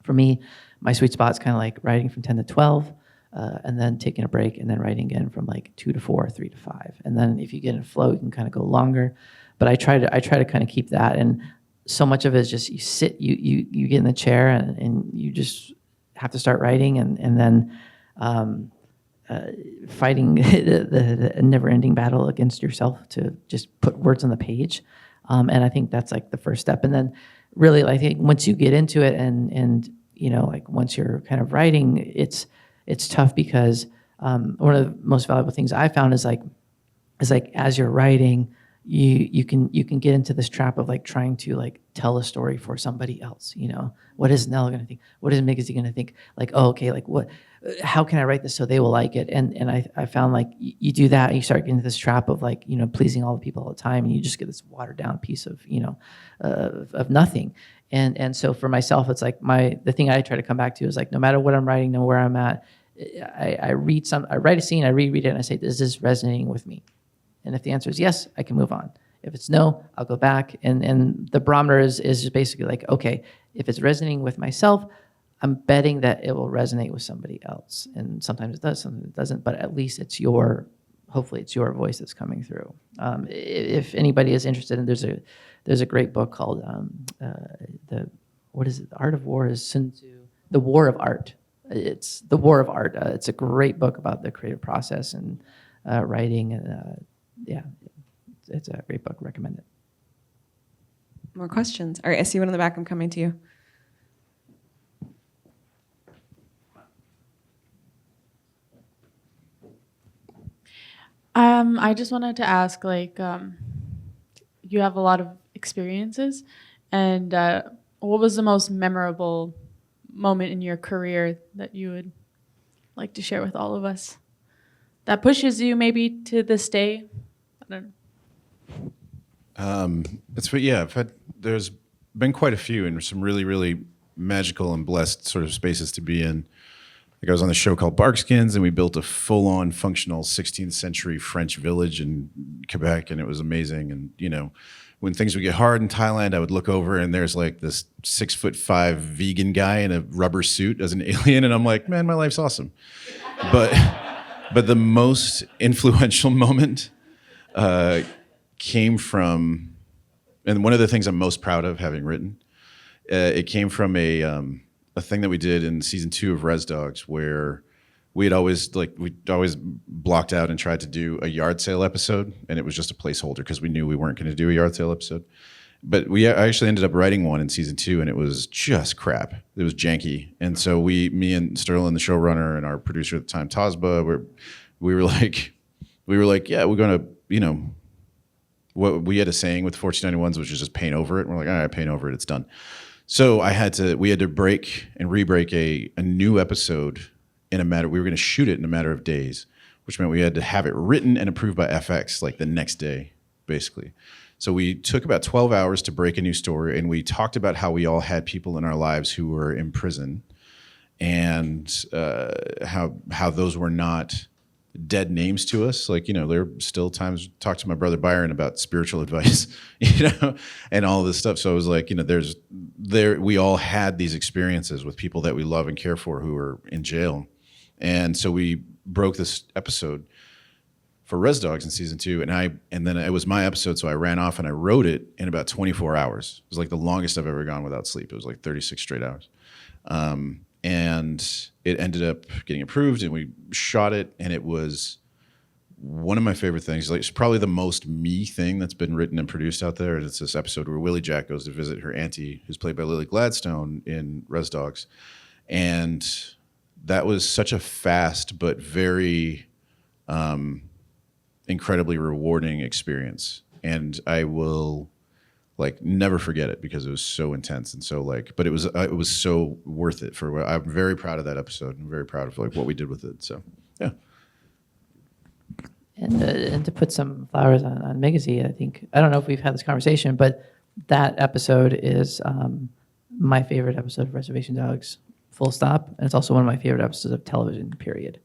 [SPEAKER 3] for me, my sweet spot is kind of like writing from 10 to 12, and then taking a break, and then writing again from like 2 to 4, 3 to 5. And then if you get in a flow, you can kind of go longer. But I try to kind of keep that. And so much of it is just you sit, you get in the chair, and you just have to start writing, and then fighting the never-ending battle against yourself to just put words on the page. And I think that's like the first step. And then really, I think once you get into it and like once you're kind of writing, it's tough because one of the most valuable things I found is like as you're writing, you can get into this trap of like trying to like tell a story for somebody else. What is Nell going to think? What is Migizi going to think? Like, oh, okay, like what? How can I write this so they will like it? And I found like you do that, and you start getting into this trap of like pleasing all the people all the time, and you just get this watered down piece of of nothing. And so for myself, it's like the thing I try to come back to is like no matter what I'm writing, no where I'm at, I write a scene, I reread it, and I say, is this resonating with me? And if the answer is yes, I can move on. If it's no, I'll go back. And the barometer is just basically like, okay, if it's resonating with myself, I'm betting that it will resonate with somebody else. And sometimes it does, sometimes it doesn't, but at least hopefully it's your voice that's coming through. If anybody is interested, and there's a great book called The Art of War is Sun Tzu, The War of Art. It's The War of Art. It's a great book about the creative process and writing. And it's a great book. Recommend it.
[SPEAKER 1] More questions? All right, I see one in the back. I'm coming to you.
[SPEAKER 5] I just wanted to ask, like, you have a lot of experiences, and what was the most memorable moment in your career that you would like to share with all of us that pushes you maybe to this day? I don't know.
[SPEAKER 2] There's been quite a few, and some really, really magical and blessed sort of spaces to be in. Like I was on the show called Barkskins, and we built a full-on functional 16th century French village in Quebec, and it was amazing. And when things would get hard in Thailand, I would look over, and there's like this 6'5" vegan guy in a rubber suit as an alien, and I'm like, man, my life's awesome. But the most influential moment came from, and one of the things I'm most proud of having written, it came from a thing that we did in season 2 of Res Dogs, where we'd always blocked out and tried to do a yard sale episode, and it was just a placeholder because we knew we weren't going to do a yard sale episode. But I actually ended up writing one in season 2, and it was just crap. It was janky, and so me and Sterling, the showrunner, and our producer at the time, Tasba, we were like, yeah, we're gonna, what we had a saying with 1491s, which is just paint over it. And we're like, all right, paint over it, it's done. So we had to break and re-break a new episode we were going to shoot it in a matter of days, which meant we had to have it written and approved by FX like the next day, basically. So we took about 12 hours to break a new story, and we talked about how we all had people in our lives who were in prison, and how those were not dead names to us. Like, there are still times talk to my brother Byron about spiritual advice, and all of this stuff. So it was like, we all had these experiences with people that we love and care for who are in jail. And so we broke this episode for Res Dogs in season 2, and then it was my episode, so I ran off and I wrote it in about 24 hours. It was like the longest I've ever gone without sleep. It was like 36 straight hours. And it ended up getting approved, and we shot it, and it was one of my favorite things. Like, it's probably the most me thing that's been written and produced out there. And it's this episode where Willie Jack goes to visit her auntie, who's played by Lily Gladstone in Res Dogs. And that was such a fast but very incredibly rewarding experience, and I will never forget it because it was so intense and so but it was so worth it. I'm very proud of that episode. I'm very proud of what we did with it. So yeah.
[SPEAKER 3] And to put some flowers on Migizi, I don't know if we've had this conversation, but that episode is my favorite episode of Reservation Dogs, full stop. And it's also one of my favorite episodes of television, period.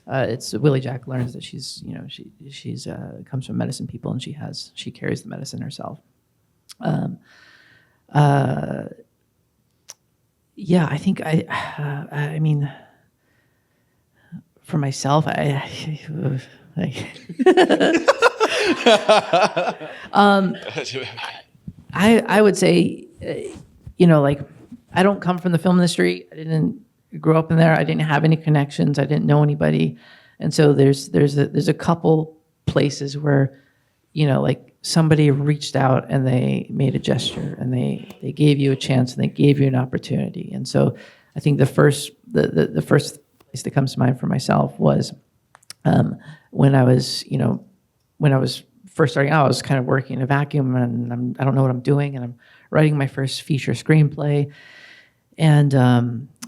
[SPEAKER 3] It's Willie Jack learns that she's comes from medicine people, and she carries the medicine herself. Yeah, I think I mean, for myself, I would say, I don't come from the film industry. I didn't grow up in there. I didn't have any connections. I didn't know anybody, and so there's a couple places where, somebody reached out and they made a gesture and they gave you a chance and they gave you an opportunity. And so I think the first place that comes to mind for myself was when I was first starting out. I was kind of working in a vacuum, and I don't know what I'm doing, and I'm writing my first feature screenplay. And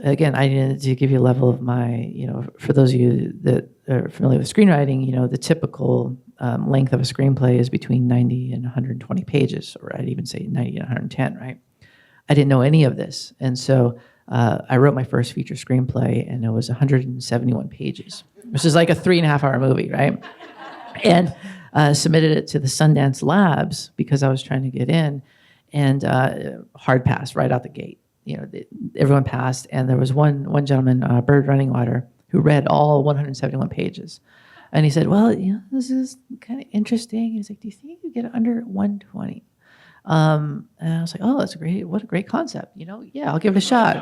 [SPEAKER 3] again, I needed to give you a level of my, for those of you that are familiar with screenwriting, the typical length of a screenplay is between 90 and 120 pages, or I'd even say 90 and 110, right? I didn't know any of this. And so I wrote my first feature screenplay, and it was 171 pages, which is like a 3.5-hour movie, right? And submitted it to the Sundance labs because I was trying to get in, and hard pass right out the gate. Everyone passed, and there was one gentleman, Bird Running Water, who read all 171 pages. And he said, well, this is kind of interesting. He's like, do you think you get it under 120? And I was like, oh, what a great concept. Yeah, I'll give it a shot.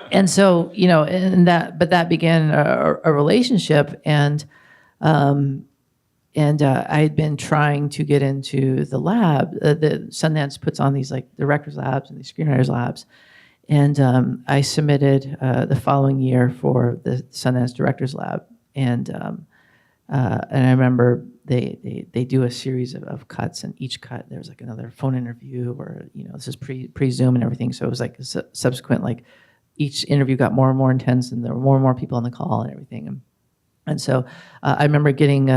[SPEAKER 3] And so, but that began a relationship, and I had been trying to get into the lab. The Sundance puts on these directors labs and these screenwriters labs. And I submitted the following year for the Sundance Directors Lab. And I remember they do a series of cuts, and each cut there's another phone interview, or this is pre-Zoom and everything. So it was subsequent, each interview got more and more intense, and there were more and more people on the call and everything. And so I remember getting,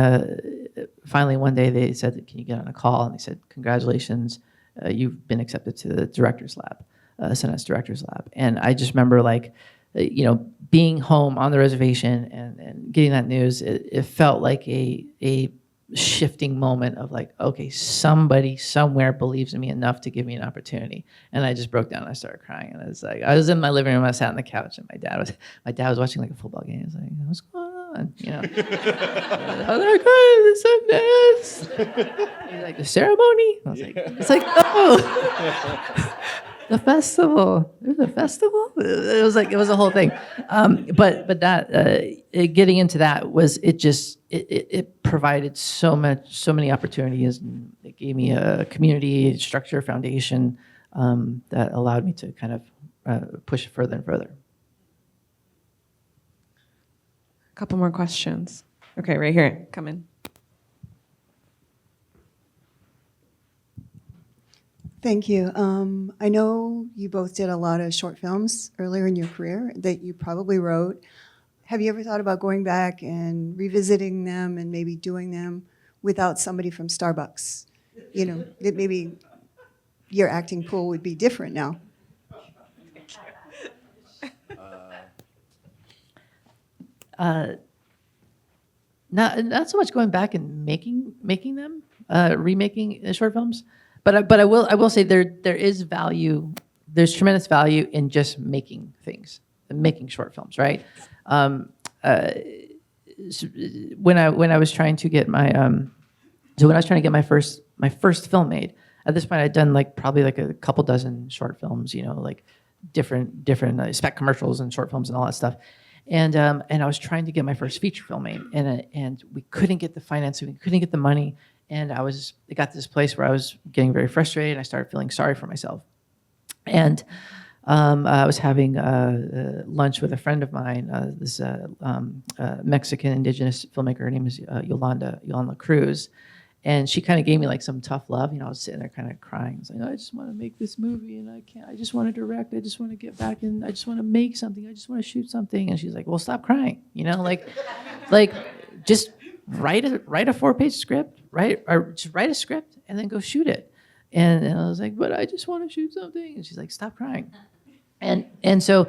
[SPEAKER 3] finally one day they said, can you get on a call? And they said, congratulations, you've been accepted to the Directors Lab, Sundance Directors Lab. And I just remember being home on the reservation and getting that news. It felt like a shifting moment of okay, somebody somewhere believes in me enough to give me an opportunity. And I just broke down and I started crying. And I was in my living room, I sat on the couch, and my dad was watching a football game. He was like, what's going on? I was like, oh, the Sundance. He's like, the ceremony? I was like, it's oh, the festival. There's a festival? It was a whole thing. But that getting into that was it provided so many opportunities, and it gave me a community structure foundation that allowed me to kind of push it further and further.
[SPEAKER 1] A couple more questions. Okay, right here. Come in.
[SPEAKER 6] Thank you. I know you both did a lot of short films earlier in your career that you probably wrote. Have you ever thought about going back and revisiting them and maybe doing them without somebody from Starbucks? That maybe your acting pool would be different now.
[SPEAKER 3] not so much going back and making them, remaking short films, but I will say there is value. There's tremendous value in just making things, making short films, right? When I was trying to get my first film made, at this point I'd done probably a couple dozen short films, like different spec commercials and short films and all that stuff. And I was trying to get my first feature film made, and we couldn't get the financing, we couldn't get the money, and it got to this place where I was getting very frustrated. I started feeling sorry for myself, and I was having lunch with a friend of mine, this Mexican Indigenous filmmaker. Her name is Yolanda Cruz. And she kind of gave me some tough love. I was sitting there kind of crying. I was like, I just want to make this movie and I can't. I just want to direct. I just want to get back in. I just want to make something. I just want to shoot something. And she's like, well, stop crying. Just write a 4-page script, or just write a script and then go shoot it. And I was like, but I just want to shoot something. And she's like, stop crying. And so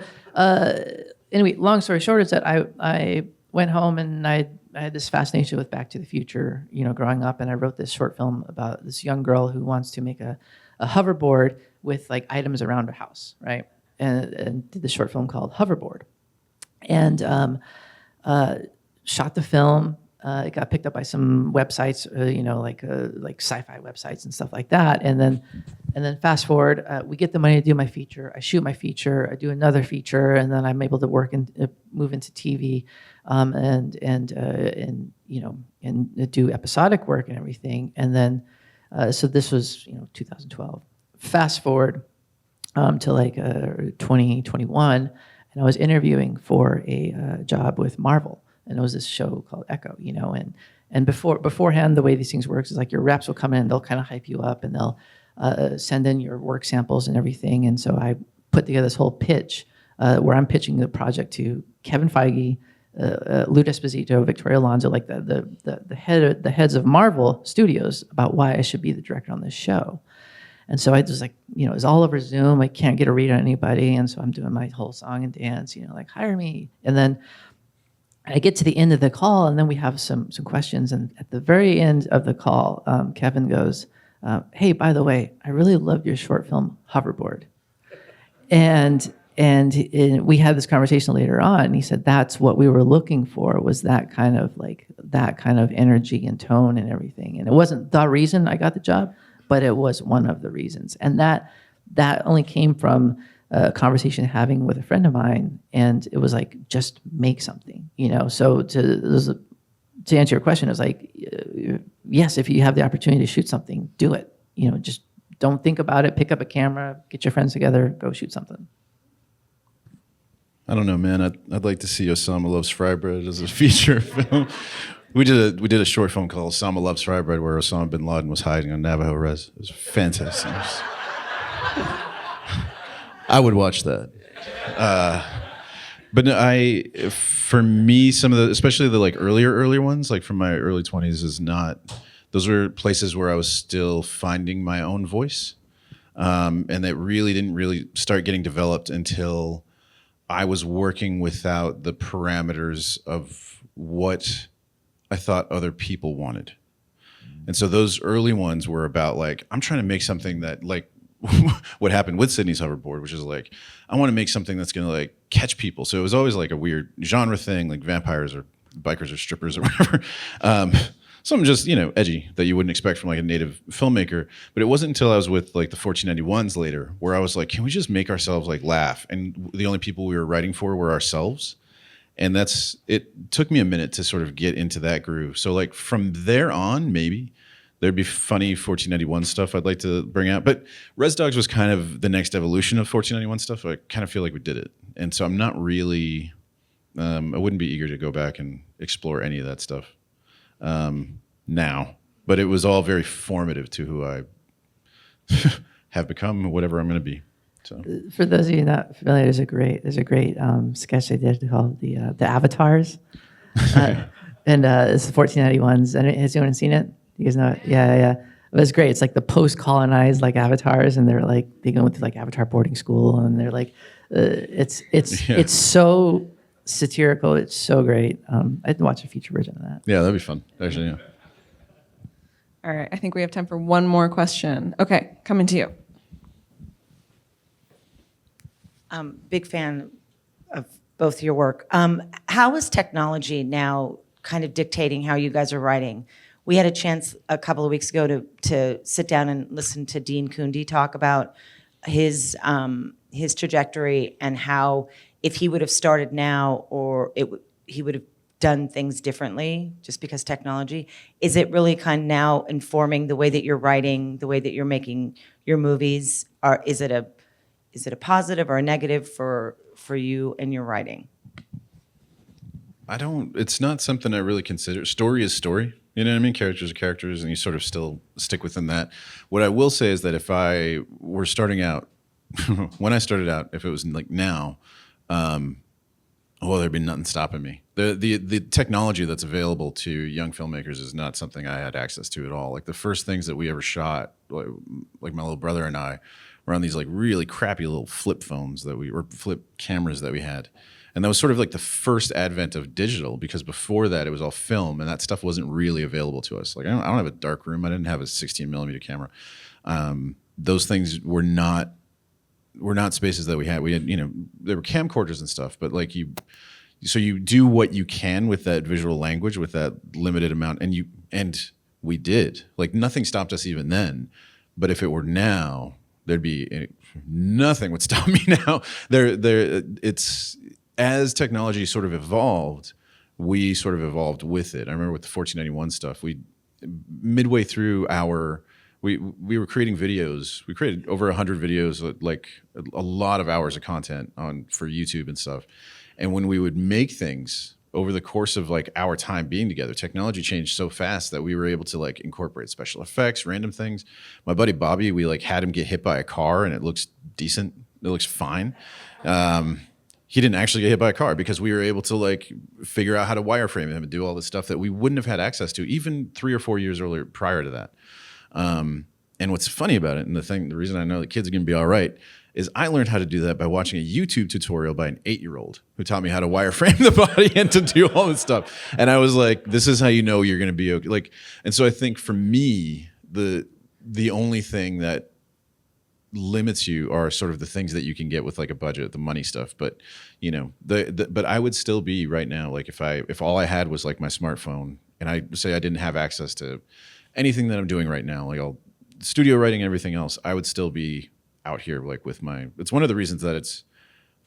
[SPEAKER 3] anyway, long story short is that I went home and I had this fascination with Back to the Future, growing up, and I wrote this short film about this young girl who wants to make a hoverboard with items around her house, right? And did this short film called Hoverboard, and shot the film. It got picked up by some websites, like sci-fi websites and stuff like that. And then fast forward, we get the money to do my feature. I shoot my feature. I do another feature, and then I'm able to work and move into TV, and do episodic work and everything. And then, so this was 2012. Fast forward to 2021, and I was interviewing for a job with Marvel. And it was this show called Echo, and beforehand, the way these things works is your reps will come in, they'll kind of hype you up, and they'll send in your work samples and everything. And so I put together this whole pitch where I'm pitching the project to Kevin Feige, Lou Esposito, Victoria Alonso, the heads of Marvel Studios, about why I should be the director on this show. And so I just it was all over Zoom. I can't get a read on anybody, and so I'm doing my whole song and dance, hire me, and then I get to the end of the call, and then we have some questions. And at the very end of the call, Kevin goes, hey, by the way, I really loved your short film, Hoverboard. And we had this conversation later on, and he said, that's what we were looking for, was that kind of energy and tone and everything. And it wasn't the reason I got the job, but it was one of the reasons. And that only came from a conversation having with a friend of mine, and it was just make something, So to answer your question, it was yes, if you have the opportunity to shoot something, do it. Just don't think about it. Pick up a camera, get your friends together, go shoot something.
[SPEAKER 2] I don't know, man. I'd like to see Osama Loves Fry Bread as a feature film. We did a short film called Osama Loves Fry Bread, where Osama bin Laden was hiding on Navajo Res. It was fantastic. I would watch that. But no, for me, some of the, especially the earlier ones, from my early 20s, is not. Those were places where I was still finding my own voice, and that really didn't start getting developed until I was working without the parameters of what I thought other people wanted. And so those early ones were about I'm trying to make something that what happened with Sydney's Hoverboard, which is I want to make something that's going to catch people. So it was always a weird genre thing, vampires or bikers or strippers or whatever. Something just, edgy that you wouldn't expect from a native filmmaker. But it wasn't until I was with the 1491s later where I was can we just make ourselves laugh? And the only people we were writing for were ourselves. And it took me a minute to sort of get into that groove. So from there on, maybe there'd be funny 1491 stuff I'd like to bring out. But Res Dogs was kind of the next evolution of 1491 stuff. I kind of feel like we did it. And so I'm not really, I wouldn't be eager to go back and explore any of that stuff now. But it was all very formative to who I have become, whatever I'm going to be. So,
[SPEAKER 3] for those of you not familiar, there's a great sketch they did called the Avatars. And it's the 1491s. And has anyone seen it? You guys know it? Yeah. It was great. It's the post-colonized avatars, and they're they go into avatar boarding school, and they're it's so satirical. It's so great. I'd watch a feature version of that.
[SPEAKER 2] Yeah, that'd be fun. Actually, yeah.
[SPEAKER 1] All right, I think we have time for one more question. Okay, coming to you.
[SPEAKER 7] Big fan of both your work. How is technology now kind of dictating how you guys are writing? We had a chance a couple of weeks ago to sit down and listen to Dean Kundi talk about his trajectory and how if he would have started now or he would have done things differently just because technology. Is it really kind of now informing the way that you're writing, the way that you're making your movies? Or is it a positive or a negative for you and your writing?
[SPEAKER 2] It's not something I really consider. Story is story. You know what I mean? Characters are characters, and you sort of still stick within that. What I will say is that if I were starting out, when I started out, if it was like now, there'd be nothing stopping me. The technology that's available to young filmmakers is not something I had access to at all. Like the first things that we ever shot, like my little brother and I, were on these like really crappy little flip phones or flip cameras that we had. And that was sort of like the first advent of digital, because before that it was all film, and that stuff wasn't really available to us. Like I don't have a dark room. I didn't have a 16 millimeter camera. Those things were not spaces that we had. We had, there were camcorders and stuff, but like so you do what you can with that visual language, with that limited amount, and we did. Like nothing stopped us even then. But if it were now, there'd be nothing would stop me now. It's as technology sort of evolved, we sort of evolved with it. I remember with the 1491 stuff, midway through we were creating videos. We created over 100 videos, like a lot of hours of content for YouTube and stuff. And when we would make things over the course of like our time being together, technology changed so fast that we were able to like incorporate special effects, random things. My buddy Bobby, we like had him get hit by a car, and it looks decent. It looks fine. He didn't actually get hit by a car because we were able to like figure out how to wireframe him and do all this stuff that we wouldn't have had access to even 3 or 4 years earlier prior to that. And what's funny about it, and the reason I know that kids are going to be all right, is I learned how to do that by watching a YouTube tutorial by an 8-year-old who taught me how to wireframe the body and to do all this stuff. And I was like, this is how you know you're going to be okay. Like, and so I think for me, the only thing that limits you are sort of the things that you can get with like a budget, the money stuff. But but I would still be right now, like if all I had was like my smartphone, and I say I didn't have access to anything that I'm doing right now, like all studio writing and everything else, I would still be out here like it's one of the reasons that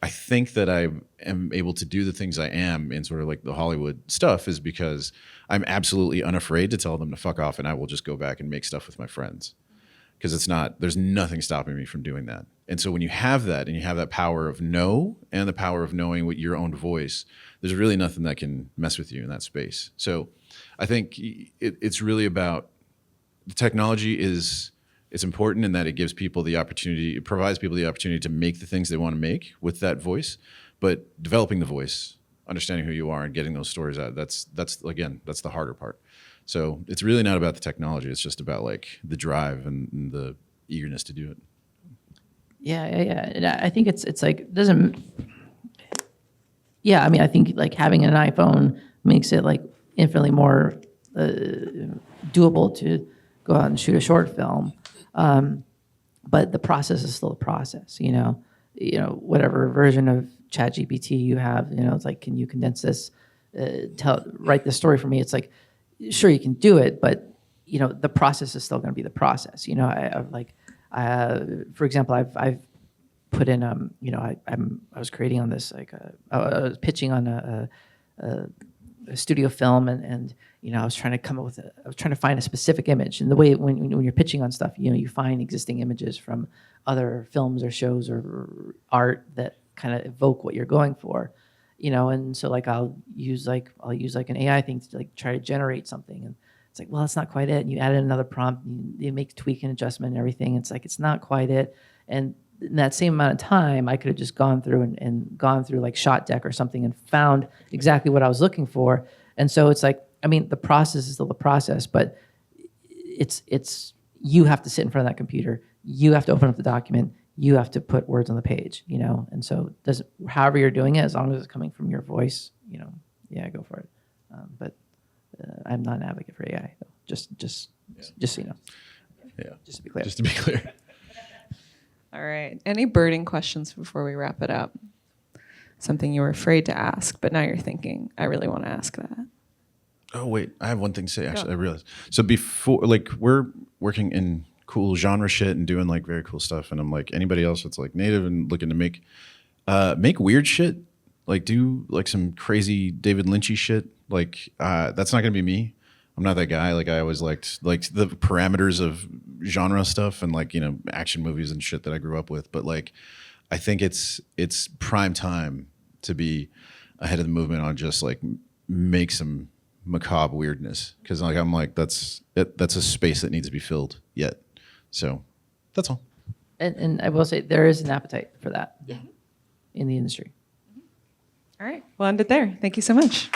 [SPEAKER 2] I think that I am able to do the things I am in sort of like the Hollywood stuff, is because I'm absolutely unafraid to tell them to fuck off, and I will just go back and make stuff with my friends. Because there's nothing stopping me from doing that. And so when you have that, and you have that power of no, and the power of knowing what your own voice, there's really nothing that can mess with you in that space. So I think it's really about the technology it's important in that it gives people the opportunity, it provides people the opportunity to make the things they want to make with that voice, but developing the voice, understanding who you are, and getting those stories out, that's the harder part. So it's really not about the technology. It's just about like the drive and the eagerness to do it.
[SPEAKER 3] Yeah. And I think it's like doesn't. Yeah, I mean, I think like having an iPhone makes it like infinitely more doable to go out and shoot a short film. But the process is still a process. Whatever version of ChatGPT you have, it's like, can you condense this? Write this story for me. It's like, sure, you can do it, but the process is still going to be the process. For example, I've put in I was creating on this I was pitching on a studio film, and I was trying to I was trying to find a specific image. And the way when you're pitching on stuff, you find existing images from other films or shows or art that kind of evoke what you're going for. And so like I'll use an AI thing to like try to generate something, and it's like, well, that's not quite it. And you add in another prompt, and you make tweak and adjustment and everything. It's like it's not quite it. And in that same amount of time, I could have just gone through and gone through like Shot Deck or something and found exactly what I was looking for. And so it's like, I mean, the process is still the process, but it's you have to sit in front of that computer. You have to open up the document. you have to put words on the page, you know? And so however you're doing it, as long as it's coming from your voice, you know, yeah, go for it. But I'm not an advocate for AI, though. Just so you know.
[SPEAKER 2] Yeah.
[SPEAKER 3] Just to be clear.
[SPEAKER 2] Just to be clear.
[SPEAKER 1] All right. Any burning questions before we wrap it up? Something you were afraid to ask, but now you're thinking, I really want to ask that.
[SPEAKER 2] Oh wait, I have one thing to say. Actually, I realized. So before, like, we're working in cool genre shit and doing like very cool stuff, and I'm like, anybody else that's like native and looking to make weird shit, like do like some crazy David Lynchy shit. Like that's not gonna be me. I'm not that guy. Like I always liked like the parameters of genre stuff and like, you know, action movies and shit that I grew up with. But like, I think it's prime time to be ahead of the movement on just like make some macabre weirdness, because like I'm like that's a space that needs to be filled yet. So that's all.
[SPEAKER 3] And I will say there is an appetite for that in the industry.
[SPEAKER 1] All right. We'll end it there. Thank you so much.